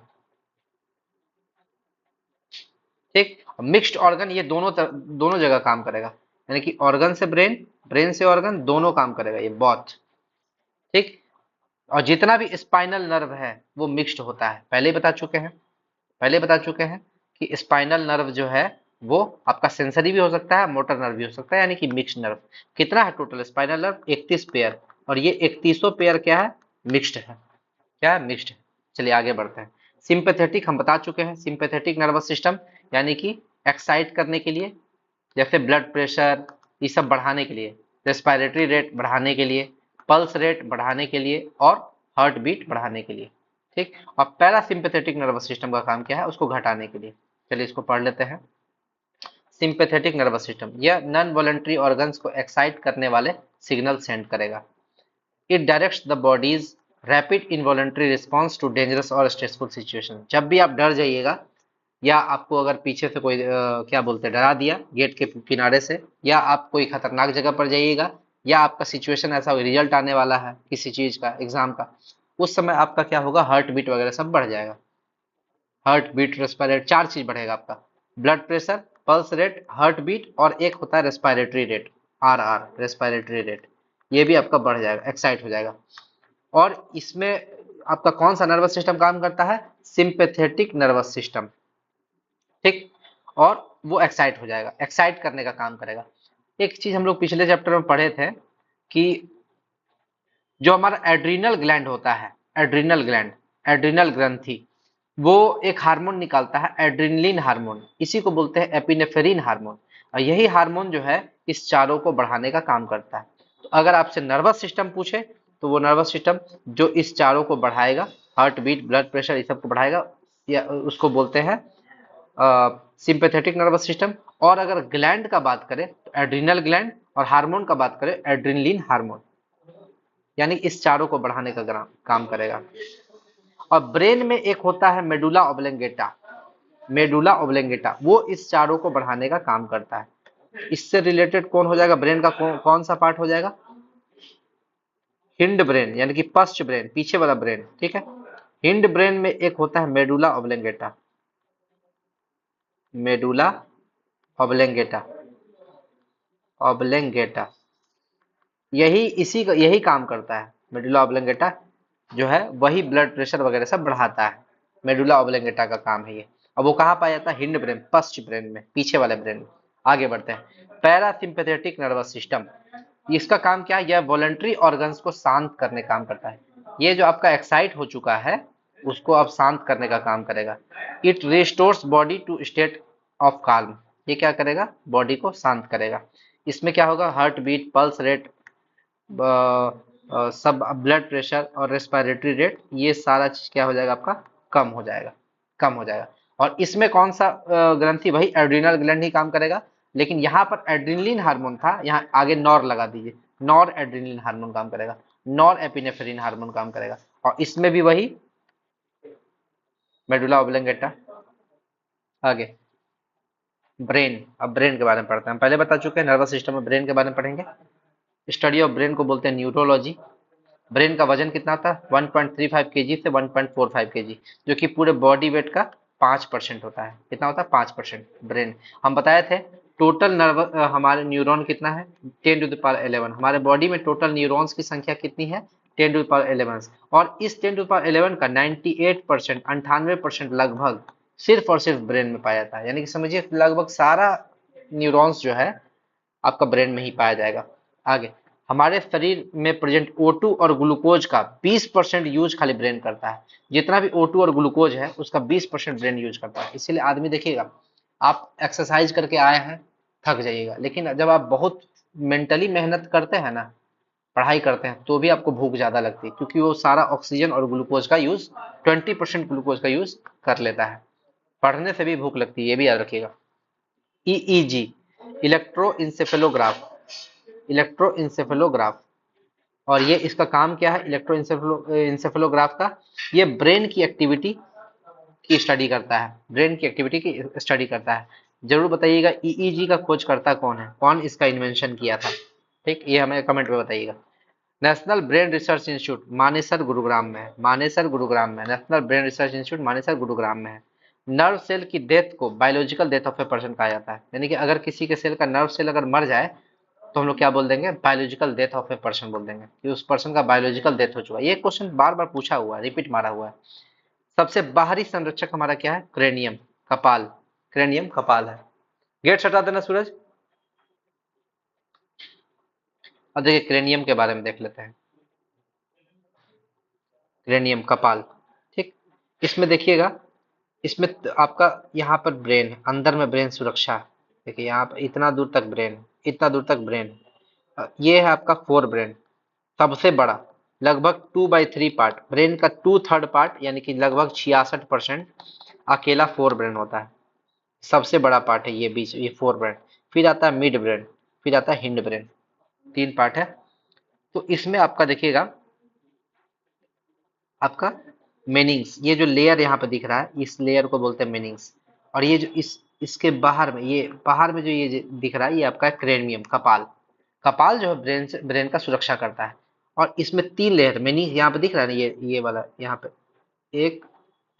ठीक, मिक्स्ड ऑर्गन ये दोनों जगह काम करेगा, यानी कि ऑर्गन से ब्रेन, ब्रेन से ऑर्गन, दोनों काम करेगा ये बोथ। ठीक। और जितना भी स्पाइनल नर्व है वो मिक्स्ड होता है, पहले ही बता चुके हैं, पहले बता चुके हैं कि स्पाइनल नर्व जो है वो आपका सेंसरी भी हो सकता है, मोटर नर्व भी हो सकता है, यानी कि मिक्स्ड नर्व। कितना है टोटल स्पाइनल नर्व, 31 पेयर, और ये 31 पेयर क्या है, मिक्स्ड है। क्या है, मिक्स्ड है। चलिए आगे बढ़ते हैं। सिंपैथेटिक हम बता चुके हैं, सिंपैथेटिक नर्वस सिस्टम यानी कि एक्साइट करने के लिए, जैसे ब्लड प्रेशर ये सब बढ़ाने के लिए, रेस्पिरेटरी रेट बढ़ाने के लिए, पल्स रेट बढ़ाने के लिए और हार्ट बीट बढ़ाने के लिए। ठीक। और पैरासिम्पैथेटिक नर्वस सिस्टम का काम क्या है, उसको घटाने के लिए। चलिए इसको पढ़ लेते हैं। सिंपैथेटिक नर्वस सिस्टम यह नॉन वॉलंटरी ऑर्गन्स को एक्साइट करने वाले सिग्नल सेंड करेगा। It directs the body's rapid involuntary response to dangerous और स्ट्रेसफुल सिचुएशन। जब भी आप डर जाइएगा, या आपको अगर पीछे से कोई क्या बोलते हैं डरा दिया गेट के किनारे से, या आप कोई खतरनाक जगह पर जाइएगा, या आपका सिचुएशन ऐसा हो, रिजल्ट आने वाला है किसी चीज का, एग्जाम का, उस समय आपका क्या होगा, हार्ट बीट वगैरह सब बढ़ जाएगा। हार्ट बीट, रेस्पिरेट, चार चीज बढ़ेगा आपका, blood pressure, pulse rate, heart beat, और एक होता है respiratory rate, R R, respiratory rate. ये भी आपका बढ़ जाएगा, एक्साइट हो जाएगा। और इसमें आपका कौन सा नर्वस सिस्टम काम करता है, सिंपैथेटिक नर्वस सिस्टम। ठीक। और वो एक्साइट हो जाएगा, एक्साइट करने का काम करेगा। एक चीज हम लोग पिछले चैप्टर में पढ़े थे कि जो हमारा एड्रीनल ग्लैंड होता है, एड्रीनल ग्लैंड, एड्रीनल ग्रंथि, वो एक हार्मोन निकालता है, एड्रिनलिन हार्मोन, इसी को बोलते हैं एपिनेफ्रिन हार्मोन। और यही हार्मोन जो है इस चारों को बढ़ाने का काम करता है। तो अगर आपसे नर्वस सिस्टम पूछे तो वो नर्वस सिस्टम जो इस चारों को बढ़ाएगा, हार्ट बीट, ब्लड प्रेशर, इस सब को बढ़ाएगा, या उसको बोलते हैं सिंपैथेटिक नर्वस सिस्टम। और अगर ग्लैंड का बात करें तो एड्रिनल ग्लैंड, और हार्मोन का बात करें एड्रिनलिन हार्मोन, यानी इस चारों को बढ़ाने का काम करेगा। और ब्रेन में एक होता है मेडुला ऑब्लेंगेटा, मेडुला ऑब्लेंगेटा, वो इस चारों को बढ़ाने का काम करता है। इससे रिलेटेड कौन हो जाएगा, ब्रेन का कौन सा पार्ट हो जाएगा, हिंड ब्रेन, यानी कि पश्च ब्रेन, पीछे वाला ब्रेन। ठीक है। हिंड ब्रेन में एक होता है medulla oblongata, medulla oblongata, oblongata, यही काम करता है। मेडुला ऑब्लेंगेटा जो है वही ब्लड प्रेशर वगैरह सब बढ़ाता है, मेडुला ऑब्लेंगेटा का काम है ये। अब वो कहाँ पाया जाता है, हिंड ब्रेन, पश्च ब्रेन में, पीछे वाले ब्रेन में। आगे बढ़ते हैं। पैरासिम्पैथेटिक नर्वस सिस्टम, इसका काम क्या है, यह वॉलंटरी ऑर्गन्स को शांत करने काम करता है। ये जो आपका एक्साइट हो चुका है उसको अब शांत करने का काम करेगा। It restores body to state of calm, ये क्या करेगा, बॉडी को शांत करेगा। इसमें क्या होगा, हार्ट बीट, पल्स रेट, सब, ब्लड प्रेशर और रेस्पिरेटरी रेट, ये सारा चीज क्या हो जाएगा आपका, कम हो जाएगा, कम हो जाएगा। और इसमें कौन सा ग्रंथि, वही एड्रिनल ग्लैंड ही काम करेगा, लेकिन यहाँ पर एड्रिनलिन हार्मोन था, यहाँ आगे नॉर लगा दीजिए, नॉर एड्रिनलिन हार्मोन काम करेगा, नॉर एपिनेफ्रिन हार्मोन काम करेगा। और इसमें भी वही मेडुला ऑब्लेंगेटा। आगे ब्रेन, अब ब्रेन के बारे में पढ़ते हैं। हम पहले बता चुके हैं नर्वस सिस्टम में ब्रेन के बारे में पढ़ेंगे। स्टडी ऑफ ब्रेन को बोलते हैं न्यूरोलॉजी। ब्रेन का वजन कितना था, 1.35 केजी से 1.45 केजी, जो कि पूरे बॉडी वेट का 5% होता है। कितना होता है, 5% ब्रेन। हम बताए थे टोटल हमारे न्यूरॉन कितना है, 10 टू द पावर 11। हमारे बॉडी में टोटल न्यूरॉन्स की संख्या कितनी है, 10 टू पावर 11, और इस 10 टू पावर 11 का 98%, 98% लगभग सिर्फ और सिर्फ ब्रेन में पाया जाता है। यानी कि समझिए लगभग सारा न्यूरॉन्स जो है आपका ब्रेन में ही पाया जाएगा। आगे, हमारे शरीर में प्रेजेंट O2 और ग्लूकोज का 20% यूज खाली ब्रेन करता है। जितना भी O2 और ग्लूकोज है उसका 20% ब्रेन यूज करता है। इसीलिए आदमी देखिएगा, आप एक्सरसाइज करके आए हैं, थक जाइएगा, लेकिन जब आप बहुत मेंटली मेहनत करते हैं ना, पढ़ाई करते हैं, तो भी आपको भूख ज्यादा लगती है, क्योंकि वो सारा ऑक्सीजन और ग्लूकोज का यूज 20% ग्लूकोज का यूज कर लेता है। पढ़ने से भी भूख लगती है, ये भी याद रखिएगा। ईईजी, इलेक्ट्रोइंसेफेलोग्राफ, इलेक्ट्रोइंसेफेलोग्राफ, और ये इसका काम क्या है? इलेक्ट्रोइंसेफेलोग्राफ का, ये ब्रेन की एक्टिविटी की स्टडी करता है, ब्रेन की एक्टिविटी की स्टडी करता है। जरूर बताइएगा ईईजी का खोजकर्ता कौन है, कौन इसका इन्वेंशन किया था, ठीक, ये हमें कमेंट में बताइएगा। National brain research institute Manesar Gurugram में है, मानेसर गुरुग्राम में, national brain research institute Manesar Gurugram में है। नर्व सेल की डेथ को biological death of a person कहा जाता है, यानी कि अगर किसी के सेल का नर्व सेल अगर मर जाए तो हम लोग क्या बोल देंगे? Biological death of a person बोल देंगे, कि उस पर्सन का बायोलॉजिकल डेथ हो चुका है। ये क्वेश्चन बार बार पूछा हुआ है, रिपीट मारा हुआ है। सबसे बाहरी संरक्षक हमारा क्या है? क्रेनियम, कपाल, क्रेनियम कपाल है। गेट हटा देना सूरज। अब देखिए क्रेनियम के बारे में देख लेते हैं। क्रेनियम कपाल, ठीक, इसमें देखिएगा, इसमें आपका यहाँ पर ब्रेन है, अंदर में ब्रेन सुरक्षा है। देखिए यहाँ पर इतना दूर तक ब्रेन, इतना दूर तक ब्रेन, ये है आपका फोर ब्रेन, सबसे बड़ा, लगभग 2/3 पार्ट, ब्रेन का 2/3 पार्ट, यानी कि लगभग 66% अकेला फोर ब्रेन होता है। सबसे बड़ा पार्ट है ये बीच, ये फोर ब्रेन। फिर आता है मिड ब्रेन, फिर आता है हिंड ब्रेन, 3 पार्ट है। तो इसमें आपका देखिएगा, आपका मेनिंग्स, ये जो लेयर यहाँ पे दिख रहा है, इस लेयर को बोलते हैं मेनिंग्स। और ये जो इसके बाहर में, ये बाहर में जो ये दिख रहा है, ये आपका क्रेनियम, कपाल। कपाल जो है ब्रेन का सुरक्षा करता है। और इसमें 3 लेयर मेनिंग्स यहाँ पे दिख रहा है ना, ये वाला यहाँ पे, एक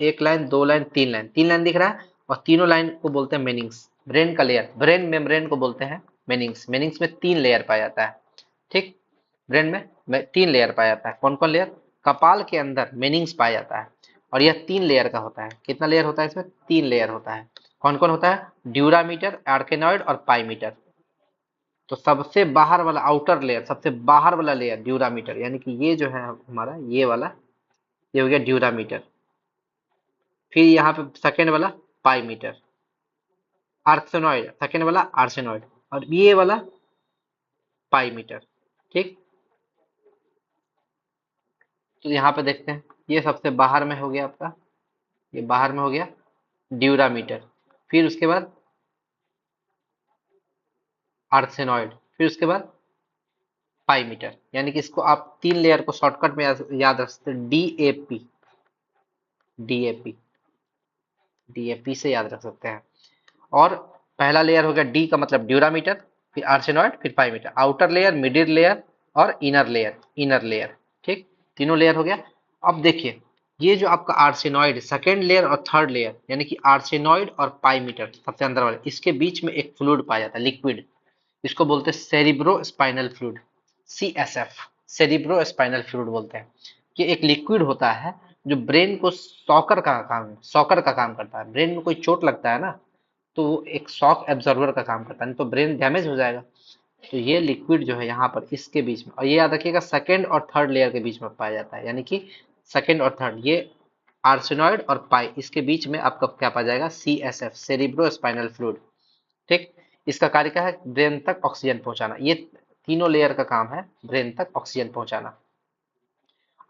एक लाइन, 2 लाइन, 3 लाइन, 3 लाइन दिख रहा है, और तीनों लाइन को बोलते हैं मेनिंग्स। ब्रेन का लेयर, ब्रेन मेम्ब्रेन को बोलते हैं मेनिंग्स। मेनिंग्स में 3 लेयर पाया जाता है, ठीक, ब्रेन में 3 लेयर पाया जाता है। कौन कौन लेयर? कपाल के अंदर मेनिंग्स पाया जाता है, और यह 3 लेयर का होता है। कितना लेयर होता है इसमें? 3 लेयर होता है। कौन कौन होता है? ड्यूरामीटर, आर्केनॉइड और पाइमीटर। तो सबसे बाहर वाला आउटर लेयर, सबसे बाहर वाला लेयर ड्यूरामीटर, यानी कि ये जो है हमारा, ये वाला, ये हो गया ड्यूरामीटर। फिर यहाँ पे सेकेंड वाला पाइमीटर, आर्सेनॉइड, सेकेंड वाला आर्सेनॉइड, और ये वाला पाइमीटर, ठीक। तो यहाँ पे देखते हैं, ये सबसे बाहर में हो गया आपका, ये बाहर में हो गया ड्यूरामीटर। फिर उसके बाद आर्सेनॉइड, फिर उसके बाद पाइमीटर। यानी कि इसको आप 3 लेयर को शॉर्टकट में याद रख सकते हैं, डीएपी, डीएपी, डीएपी से याद रख सकते हैं। और पहला लेयर हो गया डी का मतलब ड्यूरामीटर, फिर आर्सेनॉइड, फिर पाइमीटर। आउटर लेयर, मिडिल लेयर और इनर लेयर, इनर लेयर, ठीक, तीनों लेयर हो गया। अब देखिए, ये जो आपका आर्सेनॉइड सेकेंड लेयर और थर्ड लेयर, यानी कि आर्सेनॉइड और पाइमीटर सबसे अंदर वाले, इसके बीच में एक फ्लूइड पाया जाता है, लिक्विड। इसको बोलते हैं cerebro spinal fluid, CSF, cerebro spinal fluid बोलते हैं। ये एक लिक्विड होता है जो ब्रेन को सॉकर का काम करता है। ब्रेन में कोई चोट लगता है ना, तो वो एक शॉक एब्जॉर्बर का काम करता है, नहीं तो ब्रेन डैमेज हो जाएगा। तो ये लिक्विड जो है यहाँ पर इसके बीच में, और ये याद रखिएगा सेकेंड और थर्ड लेयर के बीच में पाया जाता है, यानी कि सेकेंड और थर्ड, ये आर्सेनॉइड और पाई, इसके बीच में आपका क्या पाया जाएगा? सीएसएफ, सेरिब्रो स्पाइनल फ्लूइड, ठीक। इसका कार्य क्या है? ब्रेन तक ऑक्सीजन पहुंचाना। ये तीनों लेयर का काम है ब्रेन तक ऑक्सीजन पहुंचाना।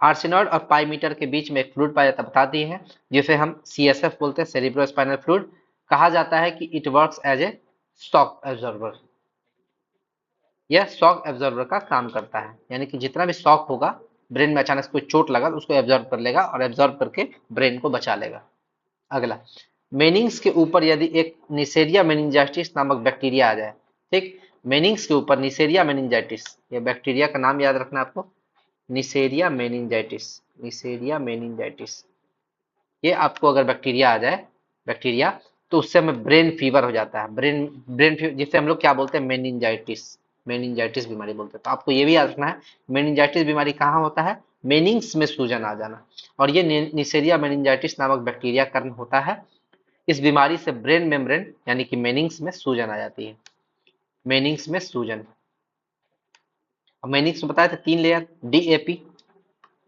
आर्सेनॉइड और पाइमीटर के बीच में एक फ्लूइड पाया जाता, बता दिए हैं, जिसे हम सीएसएफ बोलते हैं, सेरिब्रो स्पाइनल फ्लूइड। कहा जाता है कि it works as a shock absorber, यह शॉक एब्जॉर्बर का काम करता है। यानी कि जितना भी शॉक होगा, ब्रेन में अचानक से कोई चोट लगा तो उसको एब्जॉर्ब कर लेगा, और एब्जॉर्ब करके ब्रेन को बचा लेगा। अगला, मेनिंग्स के ऊपर यदि एक निसेरिया मेनिंजाइटिस नामक बैक्टीरिया आ जाए, ठीक, मेनिंग्स के ऊपर निसेरिया मेनिंजाइटिस, ये बैक्टीरिया का नाम याद रखना आपको, निसेरिया मेनिंजाइटिस, निसेरिया मेनिंजाइटिस। ये आपको अगर बैक्टीरिया आ जाए, बैक्टीरिया, तो उससे हमें ब्रेन फीवर हो जाता है, ब्रेन ब्रेन फीवर, जिसे हम लोग क्या बोलते हैं? मेनिंजाइटिस, मेनिंजाइटिस बीमारी बोलते हैं। तो आपको ये भी याद रखना है, मेनिंजाइटिस बीमारी कहाँ होता है? मेनिंग्स में सूजन आ जाना। और ये निसेरिया मेनिंजाइटिस नामक बैक्टीरिया कारण होता है। इस बीमारी से ब्रेन मेम्ब्रेन यानी कि मेनिंग्स में सूजन आ जाती है। मेनिंग्स में सूजन। अब मेनिंग्स में बताया था 3 लेयर, डीएपी,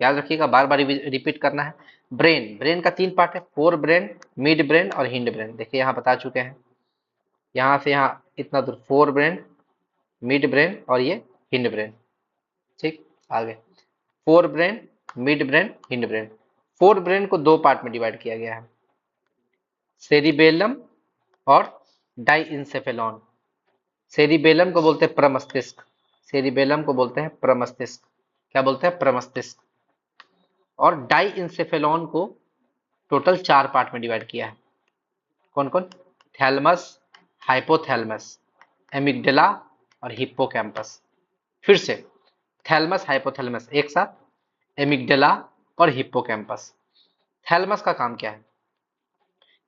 याद रखिएगा, बार बार रिपीट करना है। ब्रेन, ब्रेन का 3 पार्ट है, फोर ब्रेन, मिड ब्रेन और हिंड ब्रेन। देखिए यहाँ बता चुके हैं, यहाँ से यहाँ इतना दूर फोर ब्रेन, मिड ब्रेन और ये हिंड ब्रेन। ठीक, आगे fore brain, mid brain, hind brain. Fore brain को 2 पार्ट में डिवाइड किया गया है, सेरिबेलम और डाइंसेफेलॉन। सेरिबेलम को बोलते हैं प्रमस्तिष्क, सेरिबेलम को बोलते हैं प्रमस्तिष्क। क्या बोलते हैं? प्रमस्तिष्क। और डाइंसेफेलॉन को टोटल 4 पार्ट में डिवाइड किया है। कौन कौन? थैलमस, हाइपोथैलमस, एमिगडाला और हिप्पोकैम्पस। फिर से थैलमस, हाइपोथैलमस एक साथ, एमिगडाला और हिप्पोकैम्पस। थैलमस का काम क्या है?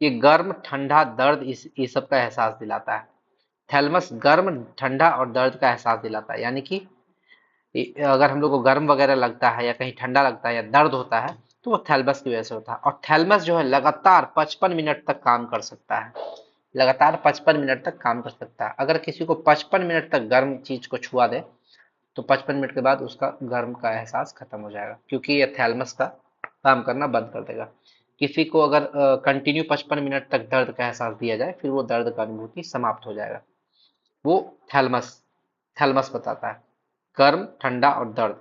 ये गर्म, ठंडा, दर्द इस सब का एहसास दिलाता है। थैलमस गर्म, ठंडा और दर्द का एहसास दिलाता है। यानी कि अगर हम लोग को गर्म वगैरह लगता है या कहीं ठंडा लगता है या दर्द होता है तो वो थैलमस की वजह से होता है। और थैलमस जो है लगातार 55 मिनट तक काम कर सकता है, लगातार 55 मिनट तक काम कर सकता है। अगर किसी को 55 मिनट तक गर्म चीज को छुआ दे तो 55 मिनट के बाद उसका गर्म का एहसास खत्म हो जाएगा, क्योंकि ये थैलमस का काम करना बंद कर देगा। किसी को अगर कंटिन्यू 55 मिनट तक दर्द का एहसास दिया जाए फिर वो दर्द का अनुभूति समाप्त हो जाएगा। वो थैलमस, थैलमस बताता है गर्म, ठंडा और दर्द।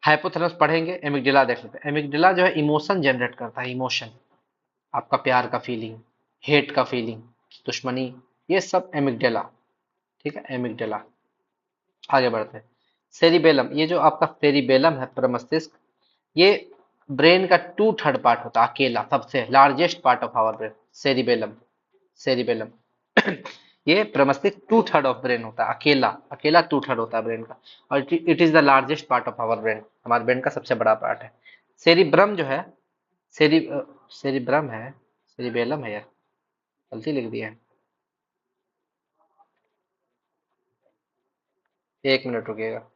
हाइपोथैलेमस पढ़ेंगे, एमिगडाला देख लेते हैं। एमिगडाला जो है इमोशन जनरेट करता है, इमोशन, आपका प्यार का फीलिंग, हेट का फीलिंग, दुश्मनी, ये सब एमिगडाला। ठीक है, एमिगडाला। आगे बढ़ते हैं। सेरिबेलम, ये जो आपका सेरिबेलम है प्रमस्तिष्क, ये ब्रेन का 2/3 पार्ट होता है, अकेला सबसे largest part of our brain, cerebellum. Cerebellum ये प्रमस्तिष्क 2/3 ऑफ ब्रेन होता है, अकेला अकेला 2/3 होता है ब्रेन का। और it is the largest part of our brain, हमारे ब्रेन का सबसे बड़ा पार्ट है। सेरिब्रम जो है, सेरि सेरिब्रम है, सेरिबेलम है यार, गलती लिख दिया है। 1 मिनट रुकिएगा।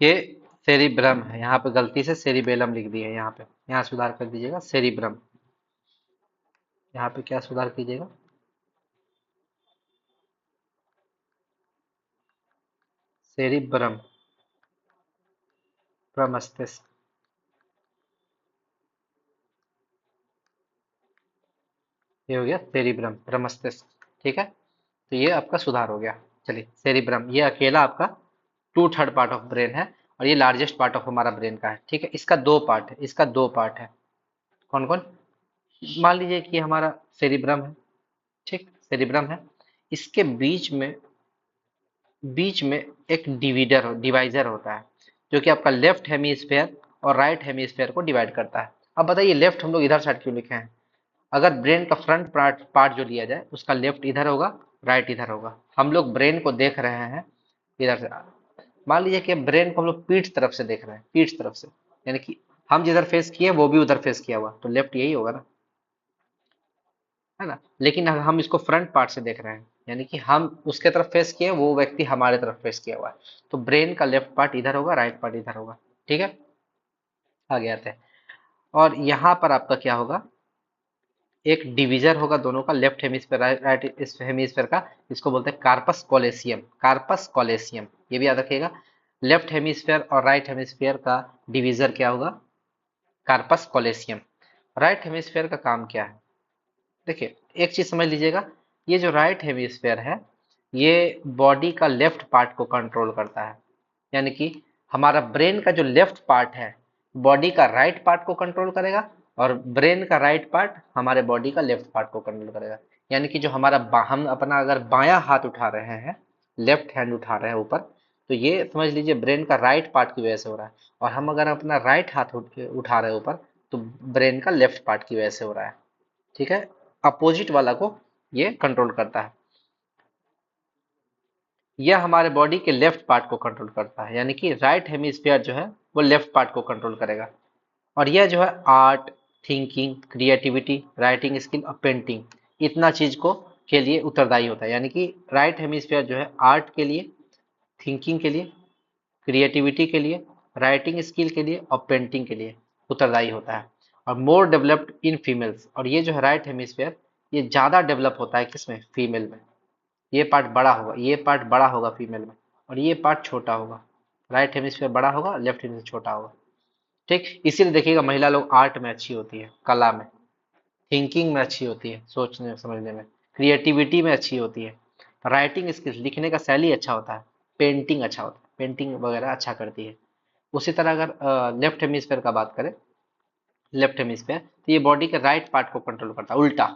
ये सेरिब्रम है, यहाँ पे गलती से सेरिबेलम लिख दिया है, यहाँ पे, यहाँ सुधार कर दीजिएगा, सेरिब्रम। यहाँ पे क्या सुधार कीजिएगा? सेरिब्रम, प्रमस्तिष्क। ये हो गया सेरिब्रम, प्रमस्तिष्क। ठीक है, तो ये आपका सुधार हो गया। चलिए, सेरिब्रम ये अकेला आपका 2/3 पार्ट ऑफ ब्रेन है और ये लार्जेस्ट पार्ट ऑफ हमारा ब्रेन का है। ठीक है, इसका 2 पार्ट है, इसका 2 पार्ट है। कौन कौन? मान लीजिए कि हमारा सेरिब्रम है, ठीक, सेरिब्रम है, इसके बीच में एक डिवाइजर होता है, जो कि आपका लेफ्ट हेमीस्फेयर और राइट हेमीस्फेयर को डिवाइड करता है। अब बताइए लेफ्ट हम लोग इधर साइड क्यों लिखे हैं? अगर ब्रेन का फ्रंट पार्ट जो लिया जाए उसका लेफ्ट इधर होगा, राइट इधर होगा। हम लोग ब्रेन को देख रहे हैं इधर से। मान लीजिए कि ब्रेन को हम लोग पीठ तरफ से देख रहे हैं, पीठ तरफ से, यानी कि हम जिधर फेस किए वो भी उधर फेस किया हुआ, तो लेफ्ट यही होगा ना, है ना। लेकिन अगर हम इसको फ्रंट पार्ट से देख रहे हैं, यानी कि हम उसके तरफ फेस किए, वो व्यक्ति हमारे तरफ फेस किया हुआ है, तो ब्रेन का लेफ्ट पार्ट इधर होगा, राइट पार्ट इधर होगा। ठीक है, आगे आते हैं। और यहाँ पर आपका क्या होगा? एक डिवीजर होगा दोनों का, लेफ्ट हेमिस्फेयर राइट हेमिस्फेयर का। इसको बोलते हैं कार्पस कॉलेसियम, कार्पस कॉलेसियम, ये भी याद रखिएगा। लेफ्ट हेमिस्फेयर और राइट हेमिस्फेयर का डिवीजर क्या होगा? कार्पस कॉलेसियम। राइट हेमिस्फेयर का काम क्या है? देखिए, एक चीज समझ लीजिएगा, ये जो राइट हेमिस्फेयर है ये बॉडी का लेफ्ट पार्ट को कंट्रोल करता है। यानी कि हमारा ब्रेन का जो लेफ्ट पार्ट है बॉडी का राइट पार्ट को कंट्रोल करेगा, और ब्रेन का राइट पार्ट हमारे बॉडी का लेफ्ट पार्ट को कंट्रोल करेगा। यानी कि जो हमारा हम अपना अगर बायां हाथ उठा रहे हैं, लेफ्ट हैंड उठा रहे हैं ऊपर, तो ये समझ लीजिए ब्रेन का राइट पार्ट की वजह से हो रहा है। और हम अगर अपना राइट हाथ उठा रहे हैं ऊपर, तो ब्रेन का लेफ्ट पार्ट की वजह से हो रहा है। ठीक है, अपोजिट वाला को ये कंट्रोल करता है। यह हमारे बॉडी के लेफ्ट पार्ट को कंट्रोल करता है, यानी कि राइट हेमिस्फीयर जो है वो लेफ्ट पार्ट को कंट्रोल करेगा। और यह जो है art, thinking, creativity, writing skill और पेंटिंग, इतना चीज को के लिए उत्तरदायी होता है। यानी कि राइट हेमिस्फीयर जो है आर्ट के लिए, थिंकिंग के लिए, क्रिएटिविटी के लिए, राइटिंग स्किल के लिए और पेंटिंग के लिए उत्तरदायी होता है। और मोर डेवलप्ड इन फीमेल्स, और ये जो है राइट हेमिस्फीयर ये ज़्यादा डेवलप होता है किसमें, फीमेल में। ये पार्ट बड़ा होगा, ये पार्ट बड़ा होगा फीमेल में, और ये पार्ट छोटा होगा। राइट हेमिस्फीयर बड़ा होगा, लेफ्ट हेमिस्फीयर छोटा होगा। ठीक, इसीलिए देखिएगा महिला लोग आर्ट में अच्छी होती है, कला में, थिंकिंग में अच्छी होती है, सोचने समझने में, क्रिएटिविटी में अच्छी होती है, राइटिंग स्किल्स, लिखने का शैली अच्छा होता है, पेंटिंग अच्छा होता है, पेंटिंग वगैरह अच्छा करती है। उसी तरह अगर लेफ्ट हेमिस्फीयर का बात करें, लेफ्ट हेमिस्फीयर तो ये बॉडी के राइट पार्ट को कंट्रोल करता है, उल्टा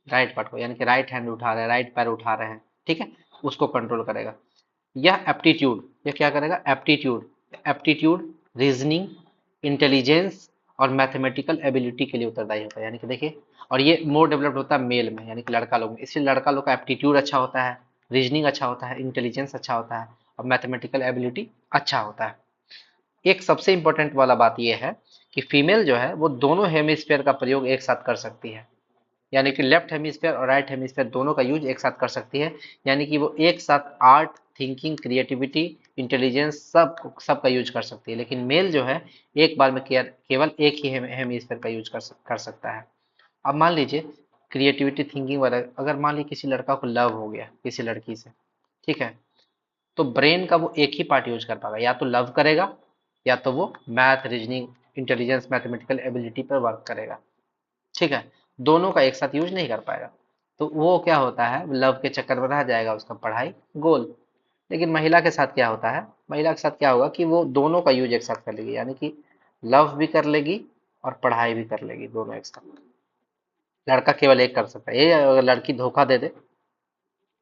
राइट पार्ट को, यानी कि राइट हैंड उठा रहे हैं, राइट पैर उठा रहे हैं, ठीक है, उसको कंट्रोल करेगा। यह एप्टीट्यूड, यह क्या करेगा, एप्टीट्यूड, एप्टीट्यूड, रीजनिंग, इंटेलिजेंस और मैथमेटिकल एबिलिटी के लिए उत्तरदायी होता है। यानी कि देखिए, और ये मोर डेवलप्ड होता है मेल में, यानी कि लड़का लोग में। इसलिए लड़का लोग का एप्टीट्यूड अच्छा होता है, रीजनिंग अच्छा होता है, इंटेलिजेंस अच्छा होता है और मैथमेटिकल एबिलिटी अच्छा होता है। एक सबसे इंपॉर्टेंट वाला बात यह है कि फीमेल जो है वो दोनों हेमिस्फीयर का प्रयोग एक साथ कर सकती है, यानी कि लेफ्ट हेमिस्फीयर और राइट हेमिस्फीयर दोनों का यूज एक साथ कर सकती है। यानी कि वो एक साथ आर्ट, थिंकिंग, क्रिएटिविटी, इंटेलिजेंस सब का यूज कर सकती है। लेकिन मेल जो है एक बार में केवल एक ही हेमिस्फीयर का यूज कर सकता है। अब मान लीजिए क्रिएटिविटी, थिंकिंग वाला, अगर मान लीजिए किसी लड़का को लव हो गया किसी लड़की से, ठीक है, तो ब्रेन का वो एक ही पार्ट यूज कर पाएगा, या तो लव करेगा या तो वो math, reasoning, intelligence, mathematical ability पर वर्क करेगा, ठीक है, दोनों का एक साथ यूज नहीं कर पाएगा। तो वो क्या होता है, लव के चक्कर में रह जाएगा, उसका पढ़ाई गोल। लेकिन महिला के साथ क्या होता है, महिला के साथ क्या होगा कि वो दोनों का यूज एक साथ कर लेगी, यानी कि लव भी कर लेगी और पढ़ाई भी कर लेगी, दोनों एक साथ। लड़का केवल एक कर सकता है, ये अगर लड़की धोखा दे दे,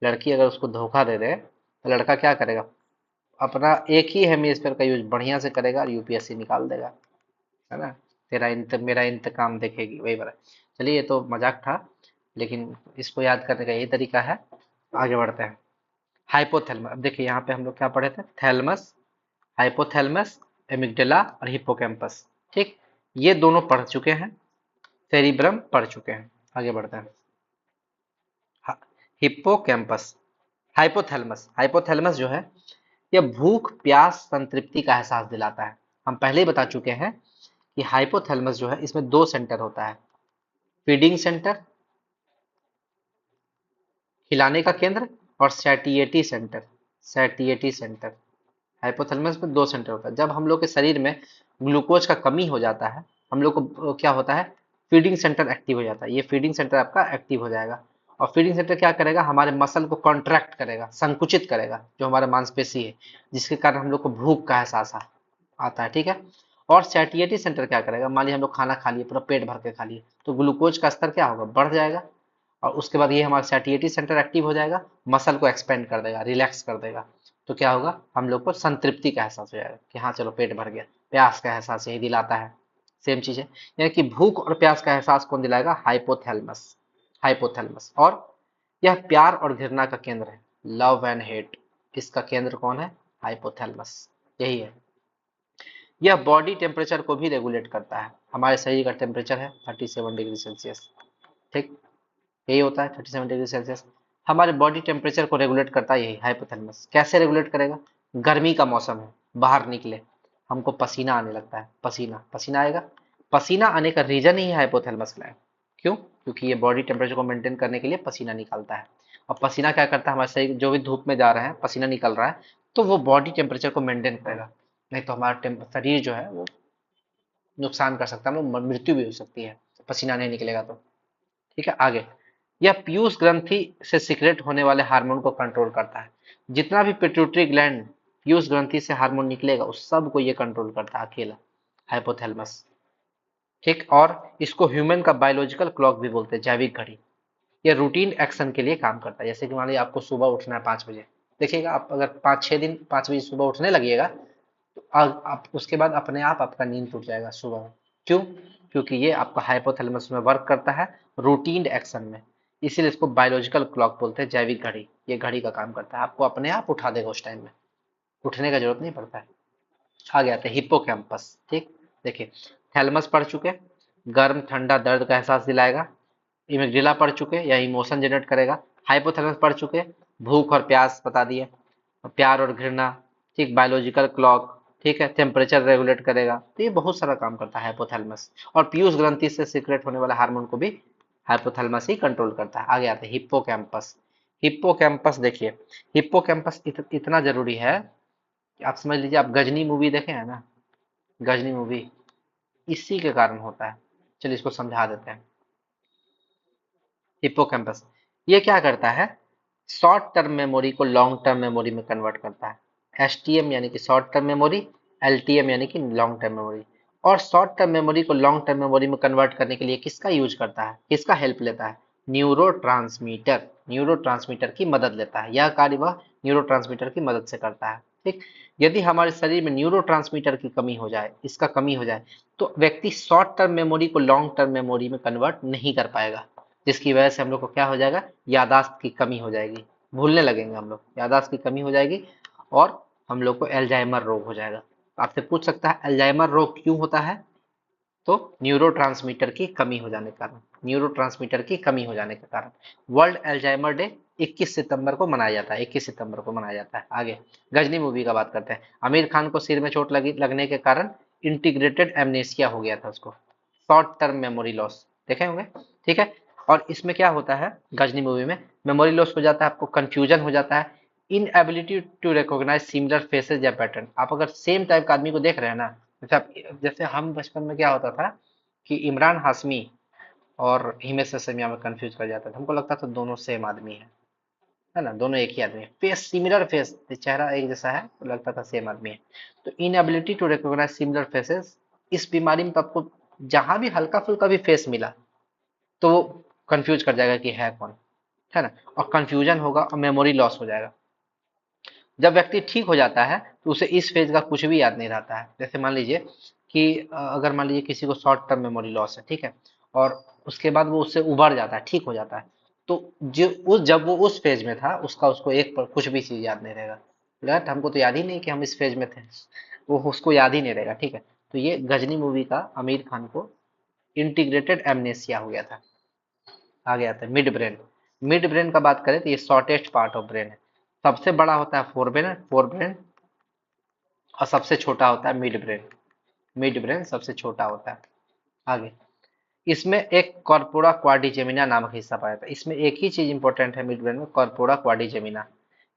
लड़की अगर उसको धोखा दे दे तो लड़का क्या करेगा, अपना एक ही हेमिस्फीयर का यूज बढ़िया से करेगा और यूपीएससी निकाल देगा, है ना। मेरा इंतकाम देखेगी, वही वाला। चलिए ये तो मजाक था, लेकिन इसको याद करने का यही तरीका है। आगे बढ़ते हैं। हाइपोथैलेमस, अब देखिए यहाँ पे हम लोग क्या पढ़े थे, थैलेमस, हाइपोथैलेमस, एमिगडाला और हिप्पोकैम्पस, ठीक, ये दोनों पढ़ चुके हैं, सेरिब्रम पढ़ चुके हैं। आगे बढ़ते हैं। हिप्पोकैम्पस, हाइपोथैलेमस, हाइपोथैलेमस जो है यह भूख, प्यास, संतृप्ति का एहसास दिलाता है। हम पहले ही बता चुके हैं कि हाइपोथैलेमस जो है इसमें दो सेंटर होता है, फीडिंग सेंटर, खिलाने का केंद्र, और सैटिएटी सेंटर, सैटिएटी सेंटर। हाइपोथैलेमस में दो सेंटर होता है। जब हम लोग के शरीर में ग्लूकोज का कमी हो जाता है, हम लोग को क्या होता है, फीडिंग सेंटर एक्टिव हो जाता है। ये फीडिंग सेंटर आपका एक्टिव हो जाएगा, और फीडिंग सेंटर क्या करेगा, हमारे मसल को कॉन्ट्रैक्ट करेगा, संकुचित करेगा, जो हमारा मांसपेशी है, जिसके कारण हम लोग को भूख का एहसास आता है, ठीक है। और सैटिएटी सेंटर क्या करेगा, मान लीजिए हम लोग खाना खा लिए, पूरा पेट भर के खा लिए, तो ग्लूकोज का स्तर क्या होगा, बढ़ जाएगा। और उसके बाद ये हमारा सैटिएटी सेंटर एक्टिव हो जाएगा, मसल को एक्सपेंड कर देगा, रिलैक्स कर देगा। तो क्या होगा, हम लोग को संतृप्ति का एहसास हो जाएगा कि हाँ चलो पेट भर गया। प्यास का एहसास यही दिलाता है, सेम चीज है। यानी कि भूख और प्यास का एहसास कौन दिलाएगा, हाइपोथैलेमस, हाइपोथैलेमस। और यह प्यार और घृणा का केंद्र है, लव एंड हेट, इसका केंद्र कौन है, हाइपोथैलेमस, यही है। यह बॉडी टेम्परेचर को भी रेगुलेट करता है। हमारे शरीर का टेम्परेचर है 37 डिग्री सेल्सियस, ठीक, यही होता है 37 डिग्री सेल्सियस। हमारे बॉडी टेम्परेचर को रेगुलेट करता है यही हाइपोथैलेमस। कैसे रेगुलेट करेगा, गर्मी का मौसम है, बाहर निकले, हमको पसीना आने लगता है, पसीना पसीना आएगा, पसीना आने का रीजन ही है हाइपोथैलेमस ग्लैंड। क्यों, क्योंकि ये बॉडी टेम्परेचर को मेंटेन करने के लिए पसीना निकालता है। और पसीना क्या करता है, हमारे शरीर जो भी धूप में जा रहे हैं, पसीना निकल रहा है, तो वो बॉडी टेम्परेचर को मेंटेन करेगा। नहीं तो हमारा शरीर जो है वो नुकसान कर सकता है, मतलब मृत्यु भी हो सकती है, पसीना नहीं निकलेगा तो। ठीक है, आगे। यह पीयूष ग्रंथि से सिक्रेट होने वाले हार्मोन को कंट्रोल करता है। जितना भी पिट्यूटरी ग्लैंड पीयूष ग्रंथि से हार्मोन निकलेगा उस सब को ये कंट्रोल करता है अकेला, हाइपोथैलेमस, ठीक। और इसको ह्यूमन का बायोलॉजिकल क्लॉक भी बोलते हैं, जैविक घड़ी। ये रूटीन एक्शन के लिए काम करता है। जैसे कि मान लीजिए आपको सुबह उठना है 5 बजे, देखिएगा आप अगर 5-6 दिन 5 बजे सुबह उठने लगिएगा, तो आप उसके बाद अपने आप आपका नींद टूट जाएगा सुबह में। क्यों, क्योंकि ये आपका हाइपोथैलेमस में वर्क करता है रूटीन एक्शन में। इसीलिए इसको बायोलॉजिकल क्लॉक बोलते हैं, जैविक घड़ी। ये घड़ी का काम करता है, आपको अपने आप उठा देगा उस टाइम में, उठने का जरूरत नहीं पड़ता है। आगे आते हैं हिप्पोकैम्पस। ठीक, देखिए थैलेमस पढ़ चुके, गर्म ठंडा दर्द का एहसास दिलाएगा। इमिग्रेला पढ़ चुके या इमोशन जनरेट करेगा। हाइपोथैलेमस पढ़ चुके, भूख और प्यास बता दिए, प्यार और घृणा। ठीक, बायोलॉजिकल क्लॉक। ठीक है, टेम्परेचर रेगुलेट करेगा। तो ये बहुत सारा काम करता है हाइपोथैलेमस। और पीयूष ग्रंथि से सीक्रेट होने वाला हार्मोन को भी हाइपोथैलेमस ही कंट्रोल करता है। आगे आते हैं हिप्पोकैम्पस। हिप्पोकैम्पस देखिए, हिप्पोकैम्पस इतना जरूरी है कि आप समझ लीजिए, आप गजनी मूवी देखे हैं ना, गजनी मूवी इसी के कारण होता है। चलिए इसको समझा देते हैं। हिप्पोकैम्पस ये क्या करता है, शॉर्ट टर्म मेमोरी को लॉन्ग टर्म मेमोरी में कन्वर्ट करता है। एसटीएम यानी कि शॉर्ट टर्म मेमोरी, एलटीएम यानी कि लॉन्ग टर्म मेमोरी। और शॉर्ट टर्म मेमोरी को लॉन्ग टर्म मेमोरी में कन्वर्ट करने के लिए किसका यूज करता है, किसका हेल्प लेता है, न्यूरोट्रांसमीटर। न्यूरोट्रांसमीटर की मदद लेता है, यह कार्य वह न्यूरोट्रांसमीटर की मदद से करता है। ठीक, यदि हमारे शरीर में न्यूरोट्रांसमीटर की कमी हो जाए, इसका कमी हो जाए, तो व्यक्ति शॉर्ट टर्म मेमोरी को लॉन्ग टर्म मेमोरी में कन्वर्ट नहीं कर पाएगा, जिसकी वजह से हम लोग को क्या हो जाएगा, यादाश्त की कमी हो जाएगी, भूलने लगेंगे हम लोग, यादाश्त की कमी हो जाएगी। और हम लोग को एल्जाइमर रोग हो जाएगा। आपसे पूछ सकता है एल्जाइमर रोग क्यों होता है, तो न्यूरोट्रांसमीटर की कमी हो जाने के कारण, न्यूरोट्रांसमीटर की कमी हो जाने के कारण। वर्ल्ड एल्जाइमर डे 21 सितंबर को मनाया जाता है, 21 सितंबर को मनाया जाता है। आगे गजनी मूवी का बात करते हैं। आमिर खान को सिर में चोट लगने के कारण इंटीग्रेटेड एमनेसिया हो गया था उसको, शॉर्ट टर्म मेमोरी लॉस, देखे होंगे। ठीक है, और इसमें क्या होता है, गजनी मूवी में मेमोरी लॉस हो जाता है, आपको कंफ्यूजन हो जाता है, inability to recognise similar faces या पैटर्न। आप अगर सेम टाइप का आदमी को देख रहे हैं ना, जैसे हम बचपन में क्या होता था कि इमरान हाशमी और हिमेश रेशमिया में कंफ्यूज कर जाता था, हमको लगता था दोनों सेम आदमी है ना, दोनों एक ही आदमी है, फेस सिमिलर फेस, चेहरा एक जैसा है तो लगता था सेम आदमी है। तो inability to recognise similar faces, इस बीमारी में तो आपको जहां भी हल्का फुल्का भी फेस मिला तो वो कंफ्यूज कर जाएगा कि है कौन, है ना, और कंफ्यूजन होगा और मेमोरी लॉस हो जाएगा। जब व्यक्ति ठीक हो जाता है तो उसे इस फेज का कुछ भी याद नहीं रहता है। जैसे मान लीजिए कि अगर मान लीजिए किसी को शॉर्ट टर्म मेमोरी लॉस है, ठीक है, और उसके बाद वो उससे उबर जाता है, ठीक हो जाता है, तो जो उस जब वो उस फेज में था उसका उसको एक पर कुछ भी चीज याद नहीं रहेगा, बट हमको तो याद ही नहीं कि हम इस फेज में थे, वो उसको याद ही नहीं रहेगा। ठीक है, तो ये गजनी मूवी का आमिर खान को इंटीग्रेटेड एमनेसिया हो गया था। आगे आता है मिड ब्रेन। मिड ब्रेन का बात करें तो ये शॉर्टेस्ट पार्ट ऑफ ब्रेन है। सबसे बड़ा होता है फोर ब्रेन, और सबसे छोटा होता है मिड ब्रेन। मिड ब्रेन सबसे छोटा होता है। आगे इसमें एक कॉर्पोरा क्वाड्रिजेमिना नामक हिस्सा पाया जाता है। इसमें एक ही चीज इंपॉर्टेंट है मिड ब्रेन में, कॉर्पोरा क्वाड्रिजेमिना।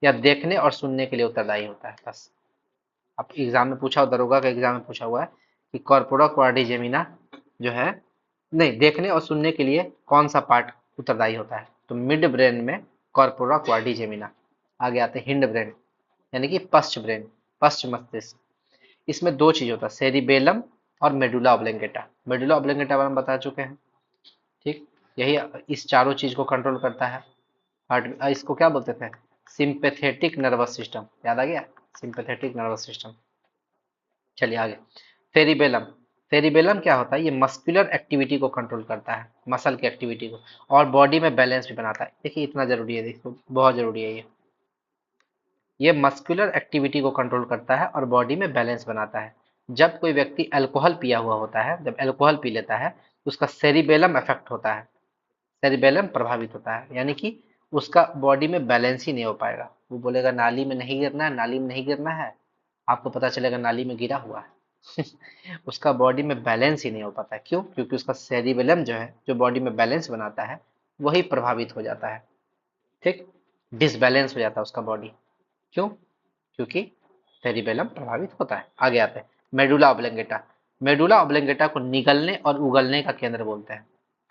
यह देखने और सुनने के लिए उत्तरदायी होता है, बस। अब एग्जाम में पूछा, दरोगा का एग्जाम में पूछा हुआ है कि कॉर्पोरा क्वाड्रिजेमिना जो है, नहीं, देखने और सुनने के लिए कौन सा पार्ट उत्तरदायी होता है, तो मिड ब्रेन में कॉर्पोरा क्वाड्रिजेमिना। आगे आते हैं हिंड ब्रेन, यानी कि पश्च ब्रेन, पश्च मस्तिष्क। इसमें दो चीज होता है, सेरिबेलम और मेडुला ऑब्लेंगेटा। मेडुला ऑब्लेंगेटा बारे में बता चुके हैं। ठीक, यही इस चारों चीज को कंट्रोल करता है। हार्ट, इसको क्या बोलते थे, सिंपैथेटिक नर्वस सिस्टम, याद आ गया, सिंपैथेटिक नर्वस सिस्टम। चलिए आगे, सेरिबेलम। सेरिबेलम क्या होता है, ये मस्कुलर एक्टिविटी को कंट्रोल करता है, मसल की एक्टिविटी को, और बॉडी में बैलेंस भी बनाता है। देखिए इतना जरूरी है, देखो बहुत जरूरी है ये मस्कुलर एक्टिविटी को कंट्रोल करता है और बॉडी में बैलेंस बनाता है। जब कोई व्यक्ति अल्कोहल पिया हुआ होता है, जब अल्कोहल पी लेता है तो उसका सेरिबेलम इफेक्ट होता है, सेरिबेलम प्रभावित होता है, यानी कि उसका बॉडी में बैलेंस ही नहीं हो पाएगा। वो बोलेगा नाली में नहीं गिरना है, नाली में नहीं गिरना है, आपको पता चलेगा नाली में गिरा हुआ है। उसका बॉडी में बैलेंस ही नहीं हो पाता है। क्यों? क्योंकि उसका सेरिबेलम जो है, जो बॉडी में बैलेंस बनाता है, वही प्रभावित हो जाता है। ठीक, डिसबैलेंस हो जाता है उसका बॉडी। क्यों? क्योंकि सेरिबेलम प्रभावित होता है। आगे आते हैं मेडुला ऑब्लेंगेटा। मेडुला ऑब्लेंगेटा को निगलने और उगलने का केंद्र बोलते हैं।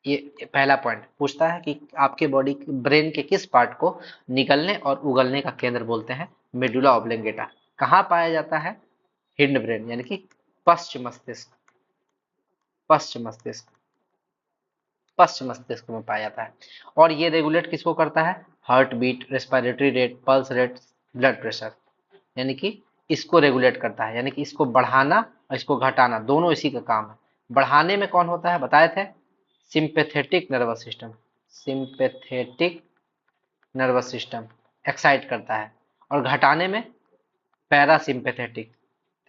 ये पहला पॉइंट पूछता है कि आपके बॉडी ब्रेन के किस पार्ट को निगलने और उगलने का केंद्र बोलते हैं, मेडुला ऑब्लेंगेटा। कहाँ पाया जाता है, हिंड ब्रेन, यानी कि पश्चिम मस्तिष्क, पश्चिम मस्तिष्क, पश्चिम मस्तिष्क में पाया जाता है। और ये रेगुलेट किसको करता है, heart beat, respiratory rate, pulse rate, blood pressure, यानी कि इसको रेगुलेट करता है, यानी कि इसको बढ़ाना और इसको घटाना दोनों इसी का काम है। बढ़ाने में कौन होता है बताए थे, sympathetic nervous system. Sympathetic nervous system excite करता है, और घटाने में पैरासिम्पैथेटिक।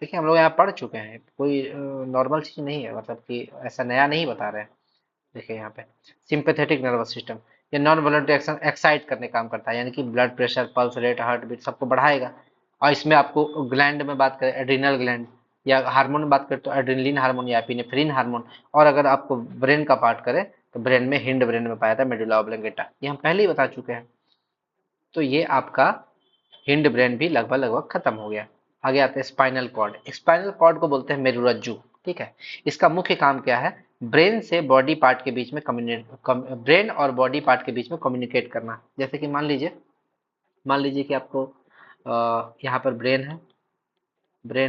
देखिए हम लोग यहाँ पढ़ चुके हैं, कोई नॉर्मल चीज नहीं है, मतलब कि ऐसा नया नहीं बता रहे हैं। देखिए यहाँ पे सिंपैथेटिक नर्वस सिस्टम, ये नॉन वॉलंटरी एक्शन एक्साइट करने काम करता है, यानी कि blood pressure, pulse rate, heart beat सबको बढ़ाएगा। और इसमें आपको ग्लैंड में बात करें, एड्रिनल ग्लैंड, या हार्मोन में बात करें तो एड्रिनलिन हार्मोन या एपिनेफ्रिन हार्मोन। और अगर आपको ब्रेन का पार्ट करें तो ब्रेन में हिंड ब्रेन में पाया था मेडुला ऑब्लोंगेटा, ये हम पहले ही बता चुके हैं। तो ये आपका हिंड ब्रेन भी लगभग लगभग खत्म हो गया। आगे आते हैं स्पाइनल कॉर्ड। स्पाइनल कॉर्ड को बोलते हैं मेरुरज्जु, ठीक है। इसका मुख्य काम क्या है? ब्रेन से बॉडी पार्ट के बीच में ब्रेन और बॉडी पार्ट के बीच में कम्युनिकेट करना। जैसे कि मान लीजिए कि आपको यहाँ पर ब्रेन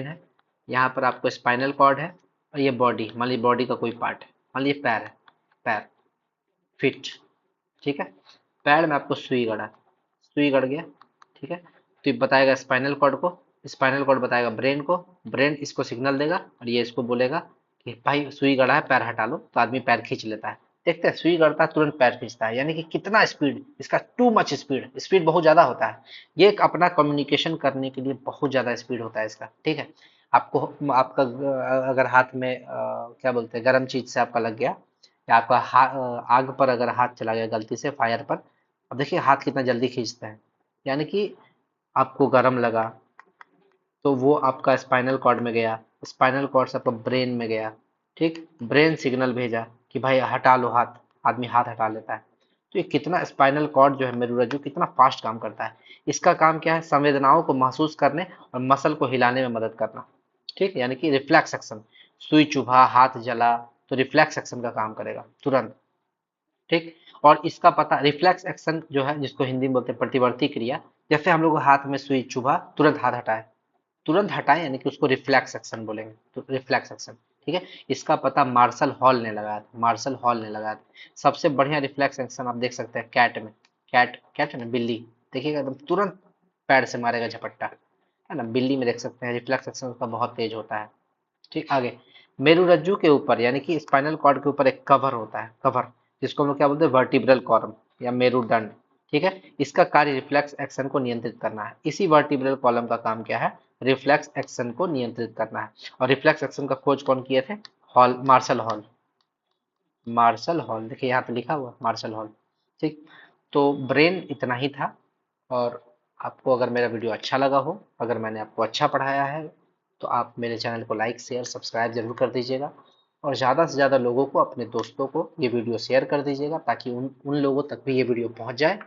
है, यहाँ पर आपको स्पाइनल कॉर्ड है, और ये बॉडी, मान लीजिए बॉडी का कोई पार्ट है, मान लीजिए पैर है, पैर, फिट, ठीक है। पैर में आपको सुई गड़ गया, ठीक है। तो ये बताएगा स्पाइनल कॉर्ड को, स्पाइनल कॉर्ड बताएगा ब्रेन को, ब्रेन इसको सिग्नल देगा और ये इसको बोलेगा कि भाई सुई गड़ा है, पैर हटा लो, तो आदमी पैर खींच लेता है। देखते हैं सुई गड़ता है तुरंत पैर खींचता है, यानी कि कितना स्पीड इसका, टू मच स्पीड, स्पीड बहुत ज्यादा होता है। ये एक अपना कम्युनिकेशन करने के लिए बहुत ज्यादा स्पीड होता है इसका, ठीक है। आपको आपका अगर हाथ में क्या बोलते हैं, गर्म चीज से आपका लग गया, या आपका आग पर अगर हाथ चला गया गलती से, फायर पर, अब देखिए हाथ कितना जल्दी खींचता है। यानी कि आपको गर्म लगा तो वो आपका स्पाइनल कॉर्ड में गया, स्पाइनल कॉर्ड से आपका ब्रेन में गया, ठीक। ब्रेन सिग्नल भेजा कि भाई हटा लो हाथ, आदमी हाथ हटा लेता है। तो ये कितना स्पाइनल कॉर्ड जो है मेरुरज्जु कितना फास्ट काम करता है। इसका काम क्या है? संवेदनाओं को महसूस करने और मसल को हिलाने में मदद करना, ठीक। यानी कि रिफ्लेक्स एक्शन, सुई चुभा, हाथ जला, तो रिफ्लेक्स एक्शन का काम करेगा तुरंत, ठीक। और इसका पता, रिफ्लेक्स एक्शन जो है जिसको हिंदी में बोलते हैं प्रतिवर्ती क्रिया, जैसे हम लोग हाथ में सुई चुभा तुरंत हाथ हटाए, तुरंत हटाए, यानी कि उसको रिफ्लेक्स एक्शन बोलेंगे, तो रिफ्लेक्स एक्शन, ठीक है। इसका पता मार्शल हॉल ने लगाया था, मार्शल हॉल ने लगाया था। सबसे बढ़िया रिफ्लेक्स एक्शन आप देख सकते हैं कैट में, कैट कैट है ना, बिल्ली, देखिएगा एकदम तुरंत पैर से मारेगा झपट्टा, है ना। बिल्ली में देख सकते हैं रिफ्लेक्स एक्शन उसका बहुत तेज होता है, ठीक। आगे मेरुरज्जु के ऊपर, यानी कि स्पाइनल कॉर्ड के ऊपर एक कवर होता है, कवर, जिसको हम लोग क्या बोलते हैं, वर्टिब्रल कॉलम या मेरुदंड, ठीक है। इसका कार्य रिफ्लेक्स एक्शन को नियंत्रित करना है। इसी वर्टिब्रल कॉलम का काम क्या है? रिफ्लेक्स एक्शन को नियंत्रित करना है। और रिफ्लेक्स एक्शन का खोज कौन किए थे? मार्शल हॉल, मार्शल हॉल, देखिए यहाँ पे लिखा हुआ मार्शल हॉल, ठीक। तो ब्रेन इतना ही था। और आपको अगर मेरा वीडियो अच्छा लगा हो, अगर मैंने आपको अच्छा पढ़ाया है, तो आप मेरे चैनल को लाइक शेयर सब्सक्राइब जरूर कर दीजिएगा। और ज़्यादा से ज़्यादा लोगों को, अपने दोस्तों को ये वीडियो शेयर कर दीजिएगा, ताकि उन लोगों तक भी ये वीडियो पहुंच जाए